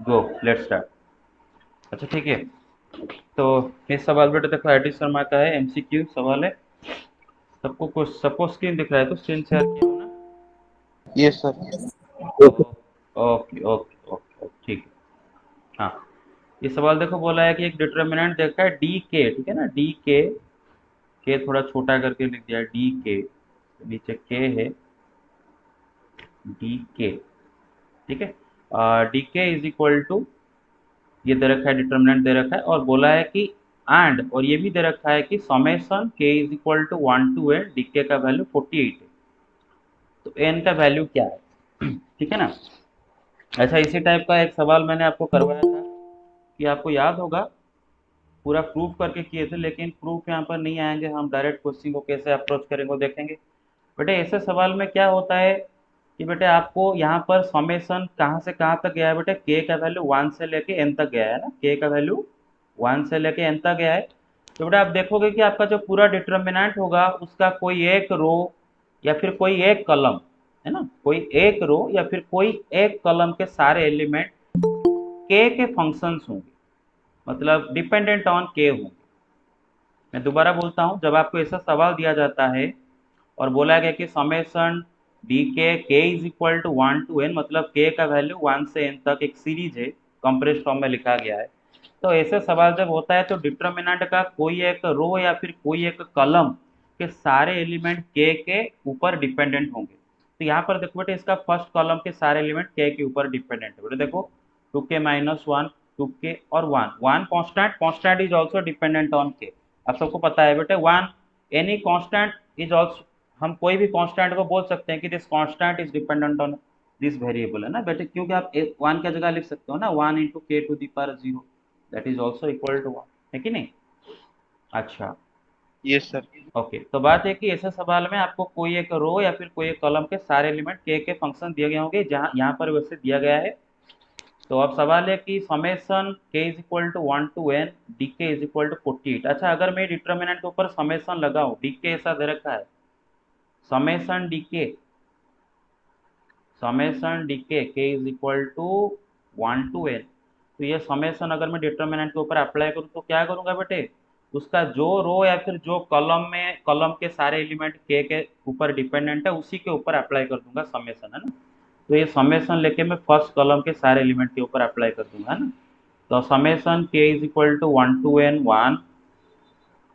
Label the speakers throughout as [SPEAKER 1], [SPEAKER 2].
[SPEAKER 1] Go let's start. अच्छा ठीक है। तो इस सवाल बेटा देखो आई टी शर्मा का है, एमसीक्यू सवाल है। सबको कुछ सबको स्क्रीन दिख रहा है तो स्क्रीन शेयर किया हो ना?
[SPEAKER 2] Yes sir.
[SPEAKER 1] Oh, okay okay okay ठीक है। हाँ, ये सवाल देखो बोला है कि एक डिटर्मिनेंट देखा है डी के, ठीक है ना, डी के थोड़ा छोटा करके लिख दिया डी के, नीचे के है, डी के, ठीक है। D K is equal to, ये दे रखा है डिटर्मिनेंट दे रखा है और बोला है कि एंड, और ये भी दे रखा है कि समेशन के is equal to 1 to N, D K का वैल्यू 48 है। तो एन का वैल्यू क्या है? ठीक है ना। अच्छा, इसी टाइप का एक सवाल मैंने आपको करवाया था कि आपको याद होगा, पूरा प्रूफ करके किए थे, लेकिन प्रूफ यहाँ पर नहीं आएंगे, हम डायरेक्ट क्वेश्चन को कैसे अप्रोच करेंगे वो देखेंगे। बेटे ऐसे सवाल में क्या होता है कि बेटे आपको यहाँ पर समेशन कहाँ से कहाँ तक गया है, बेटे के का वैल्यू 1 से लेके एन तक गया है ना, के का वैल्यू 1 से लेके एन तक गया है। तो बेटा आप देखोगे कि आपका जो पूरा डिटर्मिनेंट होगा उसका कोई एक रो या फिर कोई एक कलम, है ना, कोई एक रो या फिर कोई एक कलम के सारे एलिमेंट के फंक्शंस होंगे, मतलब डिपेंडेंट ऑन के होंगे। मैं दोबारा बोलता हूँ, जब आपको ऐसा सवाल दिया जाता है और बोला गया कि summation D K is equal to 1 to N, मतलब के का वैल्यू 1 से एन तक एक सीरीज है, कंप्रेस्ड फॉर्म में लिखा गया है। तो ऐसे सवाल जब होता है तो डिटर्मिनेंट का कोई एक रो या फिर कोई एक कलम के सारे एलिमेंट के ऊपर डिपेंडेंट होंगे। तो यहाँ पर देखो बेटे, इसका फर्स्ट कॉलम के सारे एलिमेंट के ऊपर डिपेंडेंट है। बेटे देखो, 2k-1, 2k और 1, 1 constant, constant is also dependent on के। आप सबको पता है बेटे, 1 एनी कांस्टेंट इज आल्सो, हम कोई भी कांस्टेंट को बोल सकते हैं कि this constant is dependent on this variable, है ना बेटे, क्योंकि आप 1 की जगह लिख सकते हो ना 1 into K to the power 0, that is also equal to 1, है कि नहीं? अच्छा,
[SPEAKER 2] यस सर।
[SPEAKER 1] ओके। तो बात है कि ऐसे सवाल में आपको कोई एक रो या फिर कोई एक कॉलम के सारे एलिमेंट के फंक्शन दिए गए होंगे, जहाँ यहाँ पर वैसे दिया गया है। तो अब सवाल है कि समेशन के is equal to 1 to N, D K is equal to 48। अच्छा, अगर मैं डिटर्मिनेंट के ऊपर समेशन लगाऊं, डी के ऐसा दे रखा है, summation D K is equal to 1 to N. तो ये समेशन अगर मैं डिटर्मिनेंट के ऊपर अप्लाई करूँ तो क्या करूंगा बेटे, उसका जो रो या फिर जो कॉलम में कॉलम के सारे एलिमेंट के ऊपर डिपेंडेंट है उसी के ऊपर अप्लाई कर दूंगा समेशन, है ना। तो ये समेशन लेके मैं फर्स्ट कॉलम के सारे एलिमेंट के ऊपर अप्लाई कर दूंगा, है ना। तो समेशन के is equal to 1 to N 1,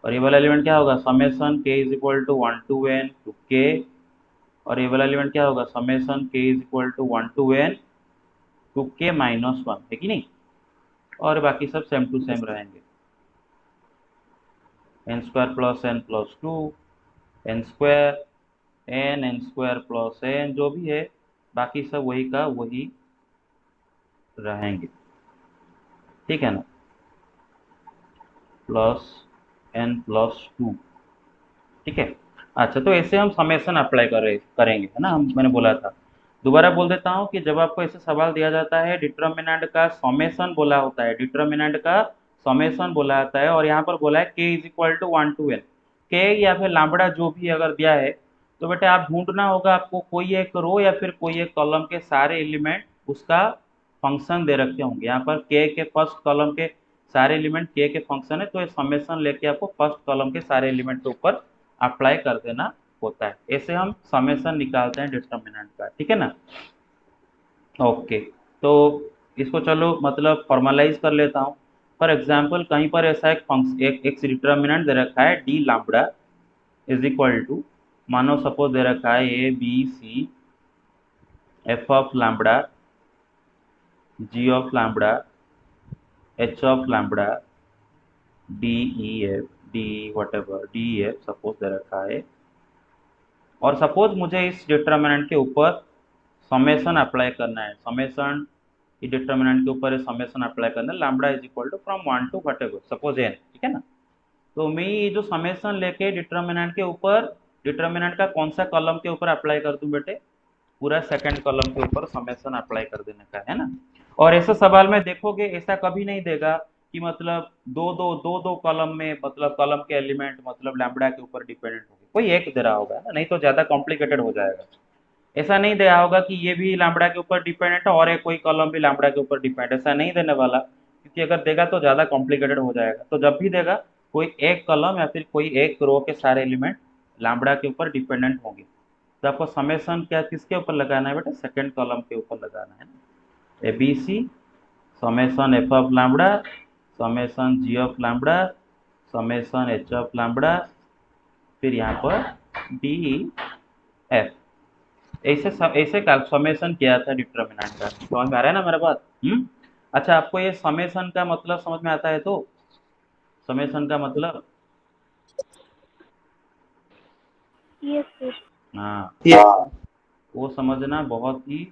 [SPEAKER 1] और ये वाला एलिमेंट क्या होगा, समेशन के is equal to 1 to n to k, और ये वाला एलिमेंट क्या होगा, समेशन के is equal to 1 to n to के-1, है कि नहीं। और बाकी सब सेम टू सेम रहेंगे, n square plus N plus two, N square, n square plus n, जो भी है बाकी सब वही का वही रहेंगे, ठीक है ना, प्लस एन प्लस टू, ठीक है। अच्छा, तो ऐसे हम समेशन अप्लाई करेंगे, है ना, हम मैंने बोला था। दोबारा बोल देता हूँ कि जब आपको ऐसे सवाल दिया जाता है, डिटर्मिनेंट का समेशन बोला होता है, डिटर्मिनेंट का समेशन बोला जाता है, और यहाँ पर बोला है K is equal to 1 to N, K या फिर लैम्बडा जो भी अगर दिया है, तो बेटे आप ढूंढना होगा आपको कोई एक रो या फिर कोई एक कॉलम के सारे एलिमेंट उसका फंक्शन दे रखे होंगे। यहाँ पर के फर्स्ट कॉलम के सारे एलिमेंट के फंक्शन है, तो ये समेशन लेके आपको फर्स्ट कॉलम के सारे एलिमेंट के ऊपर अप्लाई कर देना होता है। ऐसे हम समेशन निकालते हैं डिटर्मिनेंट का, ठीक है ना। ओके, तो इसको चलो मतलब फॉर्मलाइज कर लेता हूँ। फॉर एग्जाम्पल कहीं पर ऐसा एक फंक्शन, एक डिटर्मिनेंट दे रखा है D lambda is equal to, मानो सपोज दे रखा है A B C F of lambda, G of lambda, H of lambda, D E F, D whatever D F suppose दे रखा है, और सपोज मुझे इस डिटर्मिनेंट के ऊपर समेशन अप्लाई करना है, समेशन ई डिटर्मिनेंट के ऊपर समेशन अप्लाई करना है, lambda is equal to from 1 to whatever suppose N, ठीक है ना। तो मैं ये जो समेशन लेके डिटर्मिनेंट के ऊपर, डिटर्मिनेंट का कौन सा कॉलम के ऊपर अप्लाई कर दूं बेटे, पूरा सेकंड कॉलम के ऊपर समेशन अप्लाई कर देने का है ना। और ऐसे सवाल में देखोगे ऐसा कभी नहीं देगा कि मतलब दो दो कॉलम में, मतलब कॉलम के एलिमेंट मतलब लैम्बडा के ऊपर डिपेंडेंट होंगे, कोई एक दे रहा होगा, है ना, नहीं तो ज्यादा कॉम्प्लिकेटेड हो जाएगा। ऐसा नहीं दिया होगा कि ये भी लैम्बडा के ऊपर डिपेंडेंट है और एक कोई कॉलम भी लैम्बडा के ऊपर डिपेंड, ऐसा नहीं देने वाला, क्योंकि अगर देगा तो ज़्यादा कॉम्प्लिकेटेड हो जाएगा। तो जब भी देगा कोई एक कॉलम या फिर कोई एक रो के सारे एलिमेंट लैम्बडा के ऊपर डिपेंडेंट होंगे। तो आपको समेसन क्या किसके ऊपर लगाना है बेटा, सेकंड कॉलम के ऊपर लगाना है ना। A B C summation F of lambda summation G of lambda summation H of lambda, फिर यहाँ पर डी एफ। ऐसे समेसन किया था डिटर्मिनेंट का, समझ में आ रहा है ना मेरा बात? अच्छा, आपको ये समेसन का मतलब समझ में आता है? तो समेसन का मतलब,
[SPEAKER 3] यस सर।
[SPEAKER 1] हाँ,
[SPEAKER 2] Yes.
[SPEAKER 1] वो समझना बहुत ही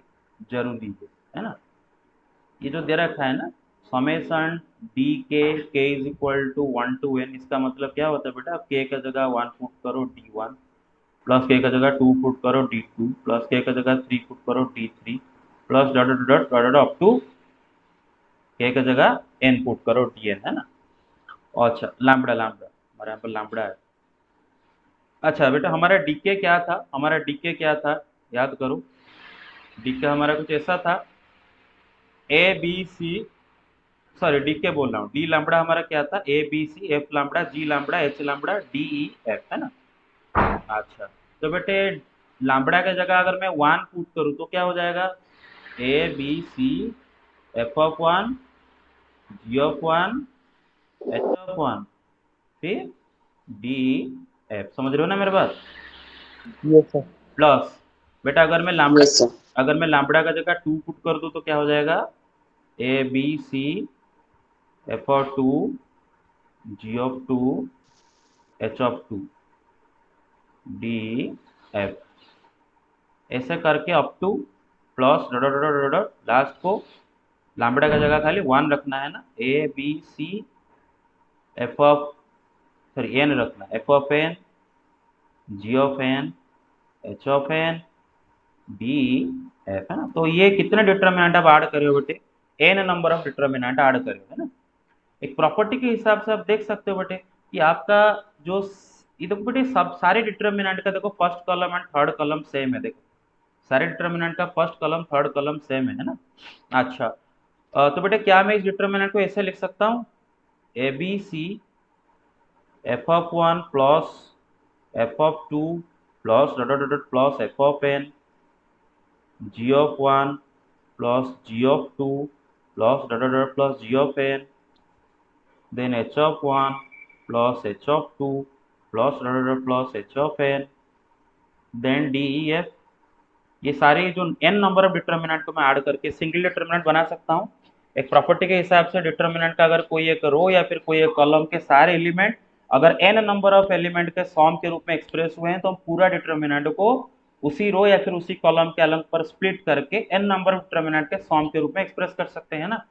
[SPEAKER 1] जरूरी है ना। ये जो दे रखा है ना, summation K is equal to 1 to n, इसका मतलब क्या होता है बेटा, आप के का जगह 1 पुट करो d1, प्लस के का जगह 2 पुट करो d2, प्लस के का जगह 3 पुट करो d3, plus dot dot dot dot up to K का जगह n पुट करो dn, है ना। अच्छा, लैम्बडा लैम्बडा हमारे यहाँ पर लैम्बडा है। अच्छा बेटा, हमारा डीके क्या था, हमारा डीके क्या था, याद करो। डीके हमारा कुछ ऐसा था, A B C, sorry D K बोल रहा हूँ, डी लैम्बडा हमारा क्या था, A B C F lambda G lambda H lambda D E F, है ना। अच्छा, तो बेटे लैम्बडा की जगह अगर मैं 1 पुट करूँ तो क्या हो जाएगा, A B C F of 1 G of 1 H of 1 फिर डी एफ, समझ रहे हो ना मेरे बात?
[SPEAKER 2] Yes, sir.
[SPEAKER 1] प्लस बेटा अगर मैं लैम्बडा
[SPEAKER 2] Yes, sir.
[SPEAKER 1] अगर मैं लैम्बडा का जगह 2 पुट कर दूं तो क्या हो जाएगा, A B C F of 2 G of 2 H of 2 D F, ऐसे करके up to plus dot dot dot dot last को लैम्बडा का जगह खाली 1 रखना है ना, A B C F of, sorry n रखना, F of N G of n H of n D F, है ना। तो ये कितने डिटर्मिनेंट आप ऐड करे हो बेटे, N number of determinant add करे हो, है ना। एक प्रॉपर्टी के हिसाब से आप देख सकते हो बेटे कि आपका जो ये देखो बेटे, सब सारे डिटर्मिनेंट का देखो first column and third column same है, देखो सारे डिटर्मिनेंट का first column third column same है ना। अच्छा, तो बेटे क्या मैं इस डिटर्मिनेंट को ऐसे लिख सकता हूँ, A B C F of 1 plus F of 2 plus dot dot dot plus F of N G of 1 plus G of 2 plus dot dot dot plus G of N, then h of 1 plus h of 2 plus dot dot dot plus h of n, then d e f। ये सारे जो n number of determinant को मैं add करके single determinant बना सकता हूँ। एक प्रॉपर्टी के हिसाब से डिटर्मिनेंट का अगर कोई एक रो या फिर कोई एक कॉलम के सारे एलिमेंट अगर n नंबर ऑफ एलिमेंट के सॉम के रूप में एक्सप्रेस हुए हैं तो हम पूरा डिटर्मिनेंट को उसी रो या फिर उसी कॉलम के अलग पर स्प्लिट करके n नंबर ऑफ डिटर्मिनेंट के सॉम के रूप में एक्सप्रेस कर सकते हैं ना।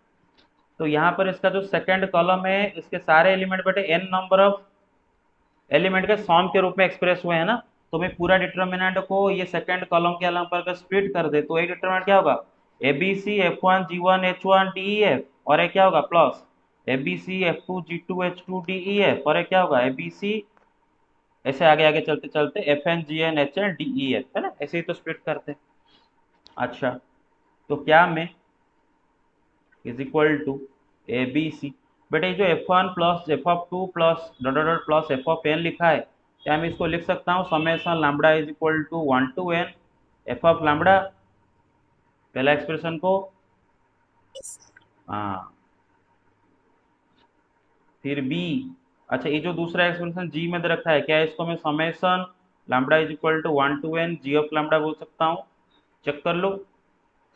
[SPEAKER 1] तो यहाँ पर इसका जो सेकंड कॉलम है इसके सारे एलिमेंट बेटे n नंबर ऑफ एलिमेंट के सॉम के रूप में एक्सप्रेस हुए हैं ना। तो मैं पूरा डिटर्मिनेंट को ये सेकंड कॉलम के अलग पर स्प्लिट कर दे तो एक डिटर्मिनेंट क्या होगा, A B C F one G one H one D E F, और एक क्या होगा plus A B C F two G two H two D E F, और एक क्या होगा ए बी सी, ऐसे आगे आगे चलते चलते F N G N H N D E F, है ना, ऐसे ही तो स्प्लिट करते हैं। अच्छा, तो क्या मैं is equal to A B C, बेटे ये जो F one plus F of two plus dot dot dot plus F of N लिखा है, क्या मैं इसको लिख सकता हूँ summation lambda is equal to 1 to n F of lambda, पहला एक्सप्रेशन को, हाँ, फिर बी, अच्छा ये जो दूसरा एक्सप्रेशन जी में दे रखा है क्या है, इसको मैं summation lambda is equal to 1 to n G of lambda बोल सकता हूँ, चेक कर लो।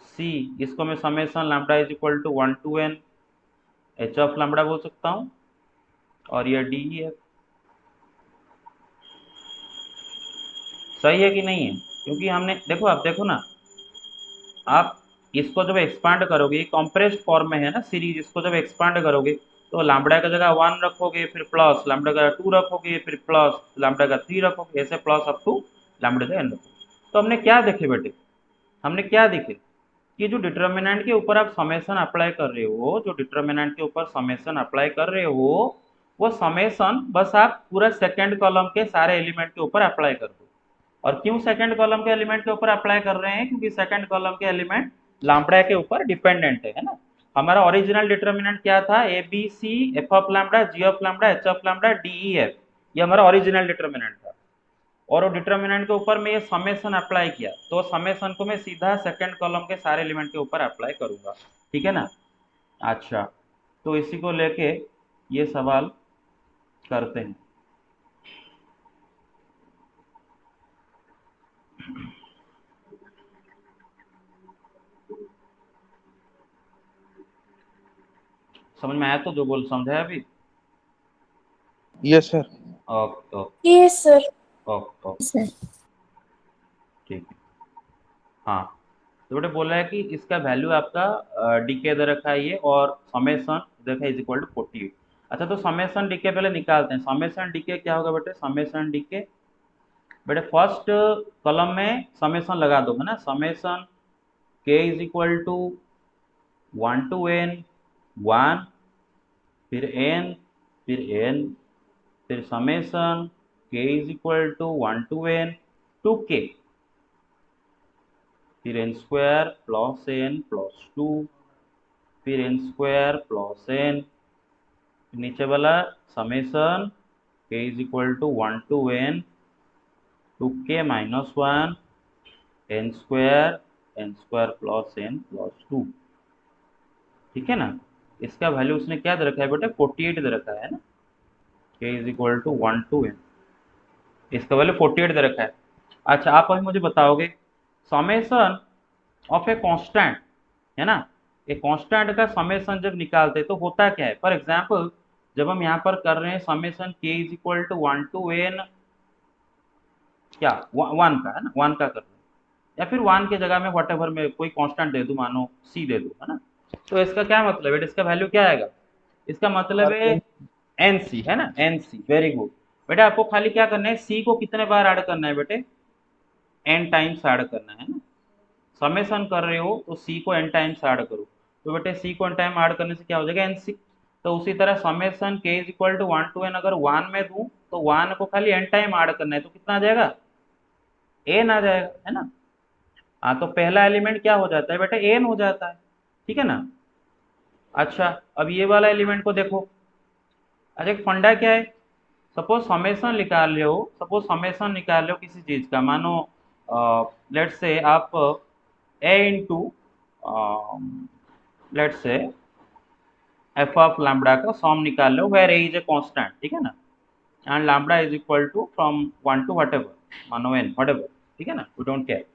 [SPEAKER 1] सी, इसको मैं summation lambda is equal to 1 to n H of lambda बोल सकता हूँ, और ये डी है। सही है कि नहीं है? क्योंकि हमने देखो, आप देखो ना, आप इसको जब एक्सपांड करोगे, ये कॉम्प्रेस्ड फॉर्म में है ना सीरीज, इसको जब एक्सपांड करोगे तो लैम्बडा का जगह 1 रखोगे, फिर प्लस लैम्बडा का 2 रखोगे, फिर प्लस लैम्बडा का 3 रखोगे, ऐसे प्लस अप टू लैम्बडा का n रखोगे। तो हमने क्या देखे बेटे, हमने क्या देखे कि जो डिटर्मिनेंट के ऊपर आप समेसन अप्लाई कर रहे हो, जो डिटर्मिनेंट के ऊपर समेसन अप्लाई कर रहे हो, वो समेसन बस आप पूरा सेकंड कॉलम के सारे एलिमेंट के ऊपर अप्लाई कर दो। और क्यों सेकंड कॉलम के एलिमेंट के ऊपर अप्लाई कर रहे हैं, क्योंकि सेकंड कॉलम के एलिमेंट लैम्ब्डा के ऊपर डिपेंडेंट है ना। हमारा ओरिजिनल डिटर्मिनेंट क्या था, A B C F of lambda G of lambda H of lambda D E F, ये हमारा ओरिजिनल डिटर्मिनेंट था। और वो डिटर्मिनेंट के ऊपर मैं ये समेशन अप्लाई किया, तो समेशन को मैं सीधा सेकंड कॉलम के सारे एलिमेंट के ऊपर अप्लाई करूंगा, ठीक है ना। अच्छा, तो इसी को लेके ये सवाल करते हैं। समझ में आया तो जो बोल समझा है अभी?
[SPEAKER 2] Yes, sir.
[SPEAKER 1] Okay okay
[SPEAKER 3] Yes, sir.
[SPEAKER 1] Okay okay,
[SPEAKER 3] Sir.
[SPEAKER 1] ठीक है। हाँ, तो बेटे बोला है कि इसका वैल्यू आपका डीके दे रखा है ये, और समेशन देखा इज इक्वल टू 48। अच्छा, तो समेशन डीके पहले निकालते हैं। समेशन डीके क्या होगा बेटे, समेशन डीके बेटे फर्स्ट कॉलम में समेशन लगा दो, है ना। समेशन के is equal to 1 to N 1, फिर एन, फिर एन, फिर समेशन के is equal to 1 to N 2k, फिर N square plus N plus 2, फिर एन स्क्वायर प्लस एन, नीचे वाला समेशन के is equal to 1 to N 2k minus 1 N square plus N plus 2, ठीक है ना। इसका वैल्यू उसने क्या दे रखा है बेटा, 48 दे रखा है ना। K is equal to 1 to N, इसका वैल्यू 48 दे रखा है। अच्छा, आप अभी मुझे बताओगे समेशन ऑफ ए कांस्टेंट, है ना, एक कांस्टेंट का समेशन जब निकालते हैं तो होता क्या है। फॉर एग्जांपल जब हम यहाँ पर कर रहे हैं समेशन के is equal to 1 to N क्या 1 का, है ना, 1 का कर रहे हैं, या फिर 1 की जगह में व्हाटएवर में कोई कांस्टेंट दे दूं, मानो सी दे दूं, है ना। तो इसका क्या मतलब है, इसका वैल्यू क्या आएगा, इसका मतलब
[SPEAKER 2] Sir,
[SPEAKER 1] है एन सी, है ना, एन सी। वेरी गुड बेटे, आपको खाली क्या करना है, सी को कितने बार ऐड करना है बेटे, एन टाइम्स ऐड करना है ना। समेशन कर रहे हो तो सी को एन टाइम्स ऐड करो, तो बेटे सी को एन टाइम ऐड करने से क्या हो जाएगा, एन सी। तो उसी तरह समेशन के is equal to 1 to N अगर 1 में दूं तो 1 को खाली एन टाइम ऐड करना है, तो कितना आ जाएगा, एन आ जाएगा, है ना। हाँ, तो पहला एलिमेंट क्या हो जाता है बेटा, एन हो जाता है, ठीक है ना। अच्छा, अब ये वाला एलिमेंट को देखो। अच्छा, एक फंडा क्या है, सपोज समेशन निकाल रहे हो, सपोज समेशन निकाल रहे हो किसी चीज का, मानो लेट्स से आप A into let's say F of lambda का सॉम निकाल लो, where A is a constant, ठीक है ना, and lambda is equal to from 1 to whatever, मानो एन व्हाटएवर, ठीक है ना, वी डोंट केयर।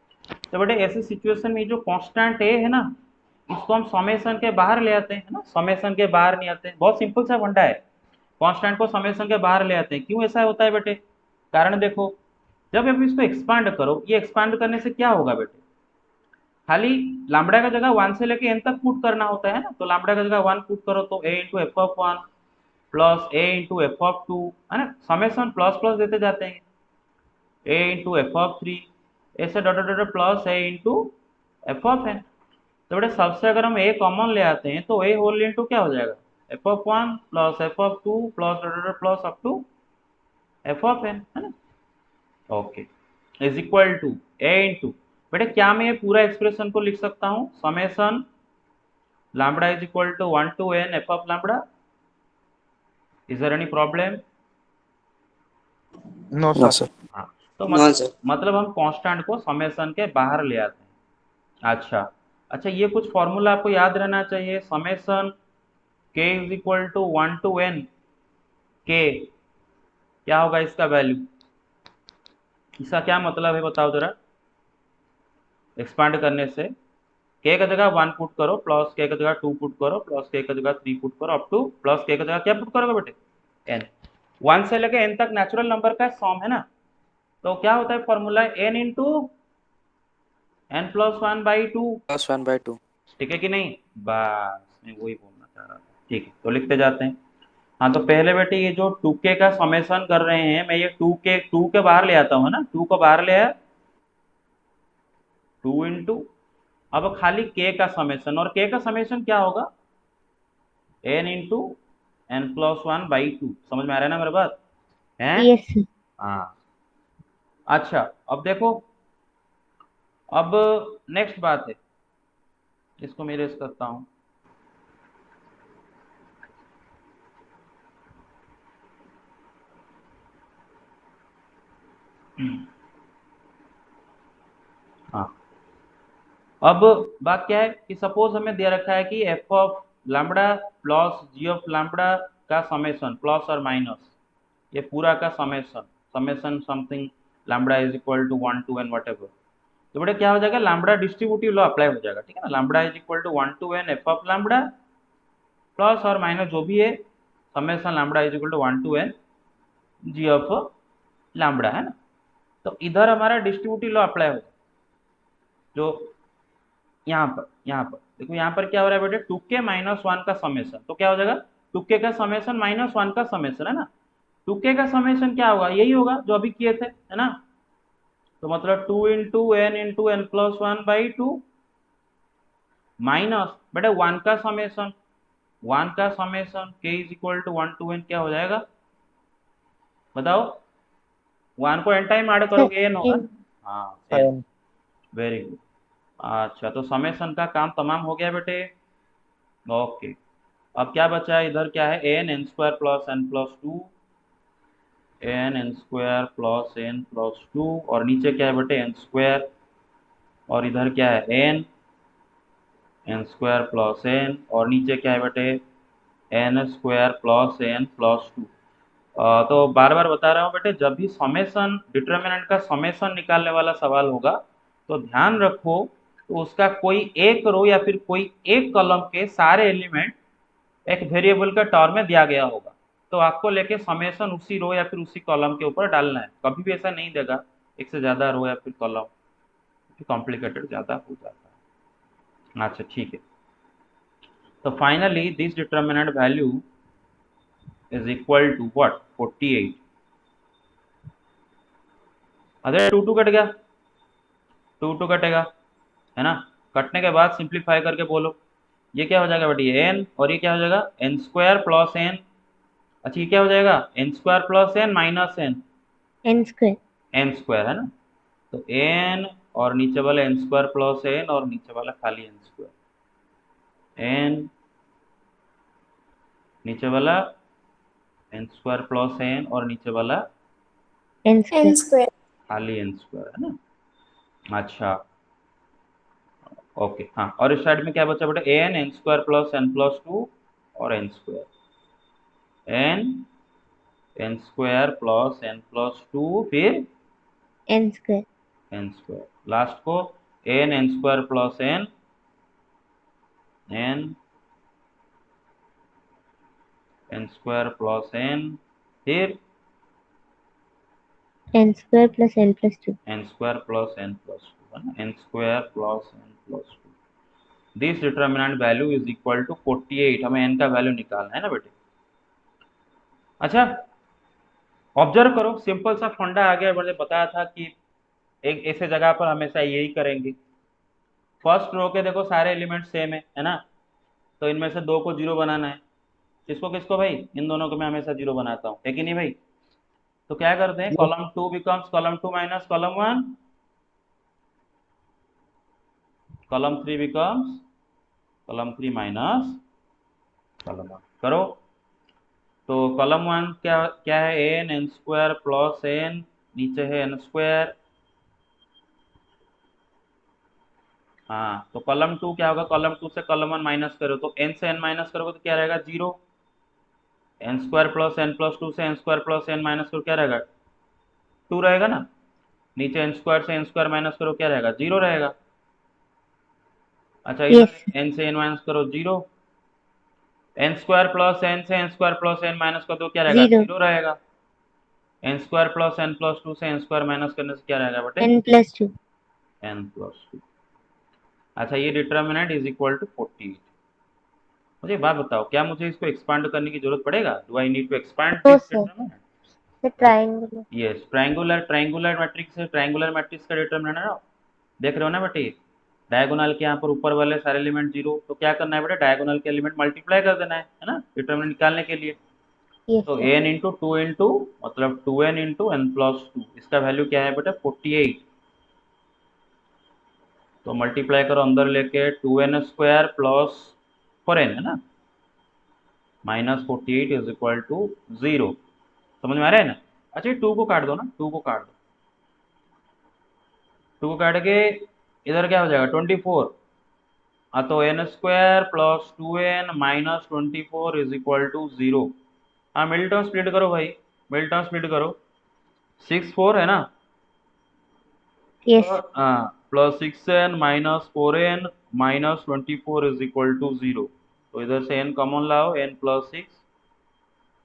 [SPEAKER 1] तो बेटे ऐसी सिचुएशन में जो कांस्टेंट ए है ना, इसको हम समेशन के बाहर ले आते हैं, है ना, समेशन के बाहर नहीं आते हैं। बहुत सिंपल सा फंडा है, कांस्टेंट को समेशन के बाहर ले आते हैं। क्यों ऐसा होता है बेटे, कारण देखो, जब आप इसको एक्सपांड करो, ये एक्सपांड करने से क्या होगा बेटे, खाली लैम्बडा का जगह 1 से लेके एन तक पुट करना होता है ना। तो लैम्बडा का जगह 1 पुट करो तो A into F of 1 plus A into F of 2, है ना, समेशन प्लस प्लस देते जाते हैं, ए इंटू एफ ऑफ 3, ऐसे dot dot dot plus A into F of N. तो बेटे सबसे अगर हम ए कॉमन ले आते हैं तो ए होल इंटू क्या हो जाएगा, F of 1 plus F of 2 plus dot dot plus up to F of N, है ना। Okay, is equal to A into, बेटे क्या मैं ये पूरा एक्सप्रेशन को लिख सकता हूँ, summation lambda is equal to 1 to n f of lambda? Is there any problem?
[SPEAKER 2] no,
[SPEAKER 4] No,
[SPEAKER 2] sir.
[SPEAKER 4] sir.
[SPEAKER 1] हाँ, तो
[SPEAKER 4] No, sir.
[SPEAKER 1] मतलब हम कांस्टेंट को समेशन के बाहर ले आते हैं। अच्छा अच्छा, ये कुछ फॉर्मूला आपको याद रहना चाहिए, summation k is equal to 1 to n k, क्या होगा इसका वैल्यू, इसका क्या मतलब है बताओ जरा, एक्सपांड करने से k का जगह 1 पुट करो, प्लस k का जगह 2 पुट करो, प्लस k का जगह 3 पुट करो, अप टू प्लस k का जगह क्या पुट करोगे बेटे, n। 1 से लेके n तक नेचुरल नंबर का सॉम है ना। तो क्या होता है formula, n into N plus 1/2,
[SPEAKER 4] +1/2.
[SPEAKER 1] ठीक है कि नहीं, बस मैं वही बोलना चाह रहा था। ठीक है, तो लिखते जाते हैं। हाँ, तो पहले बेटे ये जो 2k का समेशन कर रहे हैं, मैं ये 2 के बाहर ले आता हूँ, है ना, 2 को बाहर ले आया, 2 इंटू, अब खाली k का समेशन, और k का समेशन क्या होगा, n इंटू n+1/2। समझ में आ रहा है ना मेरे बात है।
[SPEAKER 3] Yes, sir.
[SPEAKER 1] हाँ, अच्छा, अब देखो, अब नेक्स्ट बात है, इसको मैं रेस करता हूँ। हाँ, अब बात क्या है कि सपोज हमें दे रखा है कि F of lambda plus G of lambda का समेशन प्लस और माइनस, ये पूरा का summation, summation something lambda is equal to 1 to N whatever. तो बेटा क्या हो जाएगा, लैम्बडा डिस्ट्रीब्यूटिव लॉ अप्लाई हो जाएगा, ठीक है ना। Lambda is equal to 1 to N F of lambda plus और माइनस जो भी है summation lambda is equal to 1 to N G of lambda, है ना। तो इधर हमारा डिस्ट्रीब्यूटिव लॉ अप्लाई हो जाएगा, जो यहाँ पर देखो, यहाँ पर क्या हो रहा है बेटे, 2k माइनस वन का समेशन, तो क्या हो जाएगा 2k का समेशन माइनस वन का समेशन, है ना। 2k का समेशन क्या होगा, यही होगा जो अभी किए थे, है ना। तो मतलब 2 into N plus one by two minus बेटा वन का summation k is equal to 1 to n क्या हो जाएगा, बताओ। वन को एन टाइम ऐड करोगे एन होगा। हाँ, एन।
[SPEAKER 2] n
[SPEAKER 1] very good. अच्छा, तो समेशन का काम तमाम हो गया बेटे। ओके, अब क्या बचा है, इधर क्या है, N square plus N plus two, N square plus N plus two, और नीचे क्या है बेटे एन स्क्वायर, और इधर क्या है एन स्क्वायर प्लस एन, और नीचे क्या है बेटे N square plus N plus two. तो बार बार बता रहा हूँ बेटे, जब भी समेशन डिटर्मिनेंट का समेशन निकालने वाला सवाल होगा तो ध्यान रखो, तो उसका कोई एक रो या फिर कोई एक कॉलम के सारे एलिमेंट एक वेरिएबल का टर्म में दिया गया होगा, तो आपको लेके समेशन उसी रो या फिर उसी कॉलम के ऊपर डालना है। कभी भी ऐसा नहीं देगा एक से ज्यादा रो या फिर कॉलम, कॉम्प्लिकेटेड ज्यादा हो जाता है। अच्छा ठीक है, तो finally this determinant value is equal to what, 48। अरे टू टू कट गया, टू टू कटेगा, है ना। कटने के बाद सिंप्लीफाई करके बोलो, ये क्या हो जाएगा बेटी एन, और ये क्या हो जाएगा एन स्क्वायर प्लस एन। अच्छा, ये क्या हो जाएगा N square plus N minus N,
[SPEAKER 3] n square.
[SPEAKER 1] N square, है ना। तो एन और नीचे वाला एन स्क्वायर प्लस एन, और नीचे वाला खाली एन स्क्वायर, एन नीचे वाला एन स्क्वायर प्लस एन, और नीचे वाला
[SPEAKER 3] n square.
[SPEAKER 1] खाली एन स्क्वायर, है ना। अच्छा ओके, हाँ, और इस साइड में क्या बचा बेटा n square plus N plus two, और n square, n square plus N plus two, फिर
[SPEAKER 3] n square.
[SPEAKER 1] N square, last को n square plus n, n n square plus n, फिर
[SPEAKER 3] n square plus n plus 2.
[SPEAKER 1] N square plus N plus two, है ना, n square plus N plus two. This determinant value is equal to 48। हमें N का value निकालना है ना बेटे। अच्छा, ऑब्जर्व करो, सिंपल सा फंडा आ गया, मैंने बताया था कि एक ऐसे जगह पर हमेशा यही करेंगे। फर्स्ट रो के देखो सारे एलिमेंट सेम है ना, तो इनमें से दो को जीरो बनाना है। किसको किसको भाई, इन दोनों को मैं हमेशा जीरो बनाता हूँ, है कि नहीं भाई। तो क्या करते हैं,
[SPEAKER 2] yes
[SPEAKER 1] column to becomes column to minus column one, column three becomes column three minus column one. करो, तो कॉलम वन क्या क्या है, एन स्क्वायर प्लस एन, नीचे है एन स्क्वायर। हाँ, तो कॉलम टू क्या होगा, कॉलम टू से कॉलम वन माइनस करो, तो एन से एन माइनस करोगे तो क्या रहेगा zero. N square plus N plus two से n square plus N minus करो, क्या रहेगा टू रहेगा ना। नीचे एन स्क्वायर से एन स्क्वायर माइनस करो, क्या रहेगा जीरो रहेगा। अच्छा,
[SPEAKER 3] Yes.
[SPEAKER 1] इधर एन से एन माइनस करो zero, n square plus n से n square plus N minus कर दो, क्या रहेगा
[SPEAKER 3] 0.
[SPEAKER 1] जीरो रहेगा। N square plus N plus two से एन स्क्वायर माइनस करने से क्या रहेगा बेटे
[SPEAKER 3] n plus 2.
[SPEAKER 1] N plus two. अच्छा, ये डिटर्मिनेंट इज इक्वल टू 48। मुझे एक बात बताओ, क्या मुझे इसको एक्सपांड करने की जरूरत पड़ेगा, do I need to expand
[SPEAKER 3] No,
[SPEAKER 1] this
[SPEAKER 3] sir.
[SPEAKER 1] Determinant.
[SPEAKER 3] The triangle.
[SPEAKER 1] Yes, triangular matrix है, ट्रायंगुलर मैट्रिक्स का डिटर्मिनेंट है ना, देख रहे हो ना बेटे। डायगोनल के यहाँ पर ऊपर वाले सारे एलिमेंट जीरो, तो क्या करना है बेटा डायगोनल के एलिमेंट मल्टीप्लाई कर देना है ना, डिटर्मिनेंट निकालने के लिए।
[SPEAKER 3] Yes,
[SPEAKER 1] तो
[SPEAKER 3] sir.
[SPEAKER 1] n into two into मतलब 2n इंटू n प्लस 2, इसका वैल्यू क्या है बेटा 48। तो मल्टीप्लाई करो अंदर लेके 2n² प्लस 4n है ना, -48 इज इक्वल टू 0। समझ में आ रहा है ना। अच्छा 2 को काट दो ना, 2 को काट दो, 2 को काट के इधर क्या हो जाएगा 24। हाँ तो n² plus 2n minus 24 is equal to 0। हाँ मिडिल टर्म स्प्लिट करो भाई, मिडिल टर्म स्प्लिट करो, 6 4 है ना,
[SPEAKER 3] Yes.
[SPEAKER 1] हाँ plus 6n minus 4n minus 24 is equal to 0। तो इधर से n कॉमन लाओ, n प्लस 6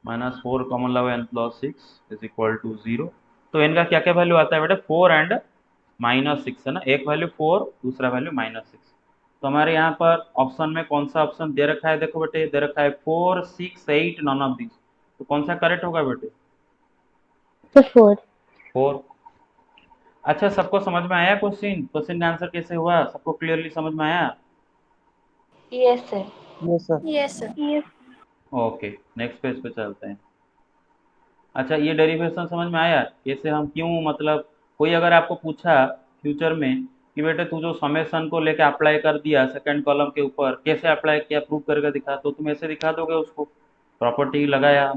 [SPEAKER 1] माइनस 4 कॉमन लाओ, n plus 6 is equal to 0। तो n का क्या क्या वैल्यू आता है बेटा 4 एंड -6 है ना, एक वैल्यू 4 दूसरा वैल्यू -6। तो हमारे यहाँ पर ऑप्शन में कौन सा ऑप्शन दे रखा है, देखो बेटे दे रखा है 4 6 8 नॉन ऑफ दिस। तो कौन सा करेक्ट होगा बेटे
[SPEAKER 3] So 4.
[SPEAKER 1] 4। अच्छा सबको समझ में आया क्वेश्चन, क्वेश्चन का आंसर कैसे हुआ, सबको क्लियरली समझ में आया।
[SPEAKER 4] Yes, sir.
[SPEAKER 2] Yes, sir.
[SPEAKER 4] Yes, sir. Yes.
[SPEAKER 1] Okay next page पे चलते हैं। अच्छा ये डेरिवेशन समझ में आया कैसे हम क्यों, मतलब कोई अगर आपको पूछा फ्यूचर में कि बेटे तू जो समेशन को लेके अप्लाई कर दिया सेकंड कॉलम के ऊपर, कैसे अप्लाई किया प्रूव करके दिखा, तो तुम ऐसे दिखा दोगे उसको, प्रॉपर्टी लगाया।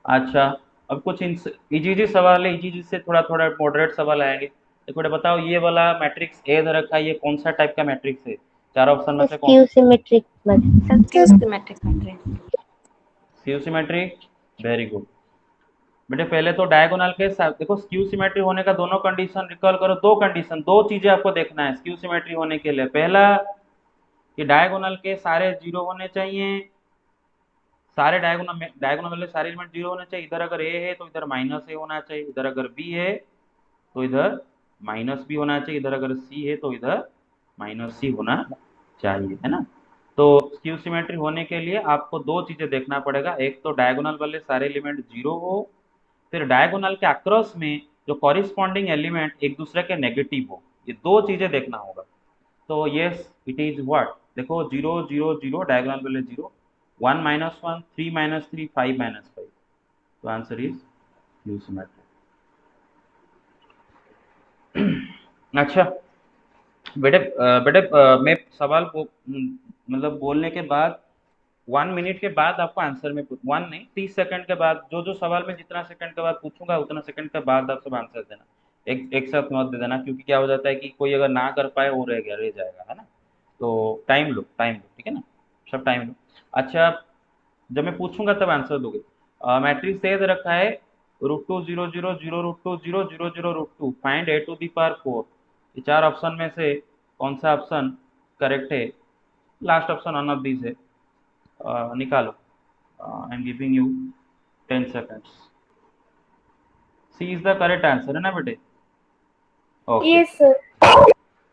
[SPEAKER 1] अच्छा अब कुछ इजी इजी सवाल है, इजी इजी से थोड़ा थोड़ा मॉडरेट सवाल आएंगे। देखो बेटा बताओ ये वाला मैट्रिक्स ए दे रखा है, ये कौन सा टाइप का मैट्रिक्स है, चार ऑप्शन में से कौन।
[SPEAKER 3] Skew symmetric matrix.
[SPEAKER 4] Systematic matrix.
[SPEAKER 1] Skew symmetric, very good. बेटे पहले तो डायगोनल के साथ देखो, स्क्यू सिमेट्री होने का दोनों कंडीशन रिकॉल करो, दो कंडीशन, दो चीजें आपको देखना है स्क्यू सिमेट्री होने के लिए। पहला कि डायगोनल के सारे जीरो होने चाहिए, सारे डायगोनल में डायगोनल वाले सारे एलिमेंट जीरो होने चाहिए। इधर अगर ए है तो इधर -a होना चाहिए, इधर अगर बी है तो इधर -b होना चाहिए, इधर अगर सी है तो इधर -c होना चाहिए, है ना। तो स्क्यू सिमेट्री होने के लिए आपको दो चीजें देखना पड़ेगा, एक तो डायगोनल वाले सारे एलिमेंट जीरो हो, फिर डायगोनल के अक्रॉस में जो कॉरिस्पॉन्डिंग एलिमेंट एक दूसरे के नेगेटिव हो, ये दो चीजें देखना होगा। तो यस इट इज व्हाट, देखो 0 0 0 डायगोनल वाले 0, 1 -1 3 -3 5 -5। तो आंसर इज स्क्यू सिमेट्री। अच्छा बेटे बेटे मैं सवाल मतलब बोलने के बाद 1 मिनट के बाद आपको आंसर में 1 नहीं 30 सेकंड के बाद, जो जो सवाल में जितना सेकंड के बाद पूछूंगा उतना सेकंड के बाद आप सब आंसर देना, एक साथ मत दे देना, क्योंकि क्या हो जाता है कि कोई अगर ना कर पाए वो रह जाएगा, है ना। तो टाइम लो ठीक है ना, सब टाइम लो। अच्छा जब मैं पूछूंगा तब आंसर दोगे। मैट्रिक्स दे रखा है √2 0 0 0 √2 0 0 0 √2 फाइंड a⁴। ये चार ऑप्शन में से कौन सा ऑप्शन करेक्ट है, last option on of this है, निकालो। I am giving you 10 seconds. C is the correct answer है ना बेटे, okay
[SPEAKER 4] Yes, sir.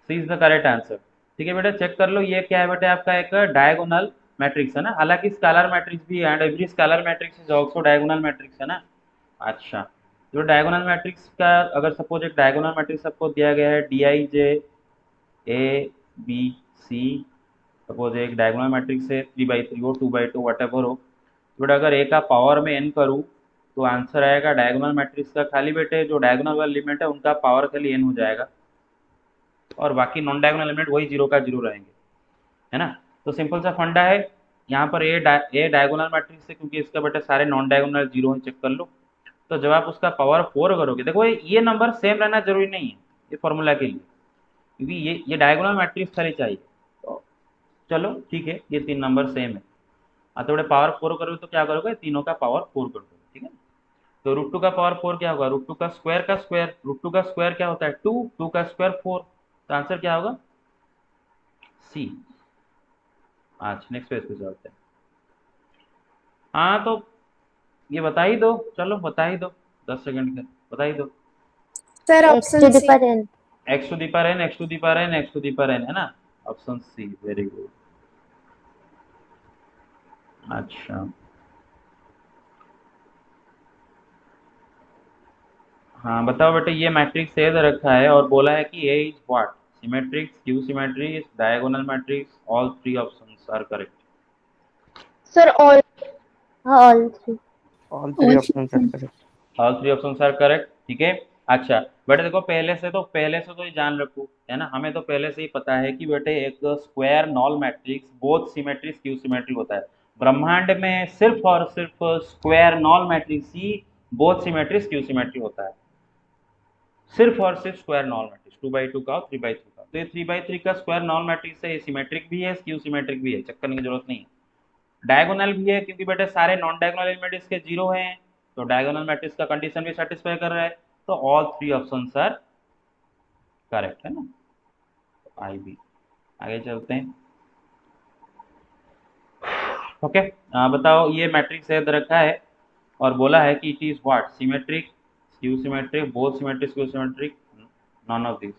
[SPEAKER 1] C is the correct answer. ठीक है बेटा चेक कर लो, ये क्या है बेटे आपका एक डायगोनल मैट्रिक्स है ना, हालांकि स्केलर मैट्रिक्स भी है and every scalar matrix is also diagonal matrix है ना। अच्छा जो डायगोनल मैट्रिक्स का अगर सपोज एक डायगोनल मैट्रिक्स आपको दिया गया है DIJ ABC, सपोज एक डायगोनल मैट्रिक्स है 3/3 हो 2/2 वटेवर हो, बट अगर ए का पावर में n करूँ तो आंसर आएगा डायगोनल मैट्रिक्स का खाली बेटे जो डायगोनल वाला एलिमेंट है उनका पावर खाली n हो जाएगा, और बाकी नॉन डायगोनल एलिमेंट वही 0 का 0 रहेंगे, है ना। तो सिंपल सा फंडा है, यहाँ पर ए डायगोनल मैट्रिक्स है क्योंकि इसका बेटा सारे नॉन डायगोनल 0 है, चेक कर लो। तो जब आप उसका पावर 4 करोगे, देखो ये नंबर सेम रहना जरूरी नहीं है ये फॉर्मूला के लिए, क्योंकि ये डायगोनल मैट्रिक्स खाली चाहिए। तो चलो ठीक है ये तीन नंबर सेम है। हाँ तो बड़े पावर 4 करोगे तो क्या करोगे, तीनों का पावर 4 कर दोगे, ठीक है। तो √2 का पावर 4 क्या होगा, √2 का स्क्वायर, √2 का स्क्वायर क्या होता है 2, 2 का स्क्वायर 4। तो आंसर क्या होगा सी। आज नेक्स्ट पेज पे चलते हैं। हाँ तो ये बता ही दो, चलो बता ही दो, 10 सेकंड के बता ही दो।
[SPEAKER 4] Sir,
[SPEAKER 3] X
[SPEAKER 4] option
[SPEAKER 3] to the
[SPEAKER 4] C.
[SPEAKER 3] power n.
[SPEAKER 1] x to the power n x to the power n x to the power n है ना, ऑप्शन सी, वेरी गुड। अच्छा हाँ बताओ बेटे, ये मैट्रिक्स ए दे रखा है और बोला है कि A is what, symmetric, skew symmetric, diagonal matrix, all three options are correct.
[SPEAKER 4] Sir, all.
[SPEAKER 3] All three.
[SPEAKER 2] All three options are correct.
[SPEAKER 1] All three options are correct, ठीक है। अच्छा बेटे देखो, पहले से तो ये जान रखो, है ना, हमें तो पहले से ही पता है कि बेटे एक square knoll matrix both symmetry skew symmetric होता है। ब्रह्मांड में सिर्फ और सिर्फ स्क्वायर नॉल मैट्रिक्स ही बोथ सिमेट्री स्क्यू सिमेट्री होता है, सिर्फ और सिर्फ स्क्वायर नॉन मैट्रिक्स 2/2 का और 3/3 का। तो ये 3/3 का स्क्वायर नॉन मैट्रिक्स है, ये सिमेट्रिक भी है स्क्यू सिमेट्रिक भी है, चेक करने की जरूरत नहीं है। डायगोनल भी है क्योंकि बेटे सारे नॉन डायगोनल एलिमेंट इसके जीरो हैं, तो डायगोनल मैट्रिक्स का कंडीशन भी सेटिस्फाई कर रहा है, तो all three option are correct, है ना। आई बी, आगे चलते हैं। ओके, बताओ ये मैट्रिक्स है दे रखा है और बोला है कि it is what, symmetric, skew symmetric, both symmetric skew symmetric, none of this.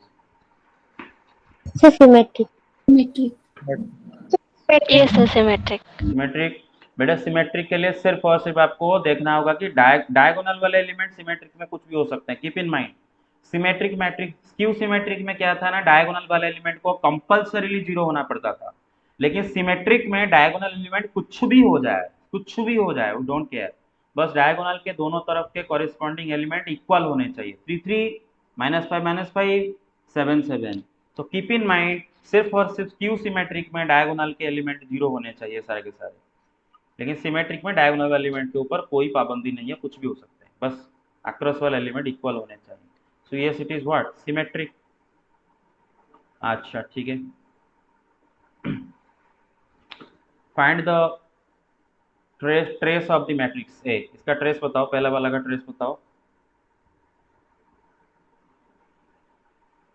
[SPEAKER 3] Sir, symmetric.
[SPEAKER 4] Yes, sir. Symmetric.
[SPEAKER 1] Symmetric, बेटा सिमेट्रिक के लिए सिर्फ और सिर्फ आपको देखना होगा कि डायगोनल वाले एलिमेंट सिमेट्रिक में कुछ भी हो सकते हैं, keep in mind. Symmetric matrix skew symmetric में क्या था ना, डायगोनल वाले एलिमेंट को कंपल्सरीली जीरो होना पड़ता था, लेकिन सिमेट्रिक में डायगोनल एलिमेंट कुछ भी हो जाए, कुछ भी हो जाए, डोंट केयर, बस डायगोनल के दोनों तरफ के कॉरेस्पॉन्डिंग एलिमेंट इक्वल होने चाहिए, 3 3 -5 -5 7 7। तो कीप इन माइंड सिर्फ और सिर्फ स्क्यू सिमेट्रिक में डायगोनल के एलिमेंट जीरो होने चाहिए सारे के सारे, लेकिन सिमेट्रिक में डायगोनल एलिमेंट के ऊपर कोई पाबंदी नहीं है, कुछ भी हो सकते हैं, बस अक्रॉस वाले एलिमेंट इक्वल होने चाहिए। So yes it is what, symmetric. अच्छा ठीक है, find the trace of the matrix A, इसका ट्रेस बताओ, पहला वाला का ट्रेस बताओ।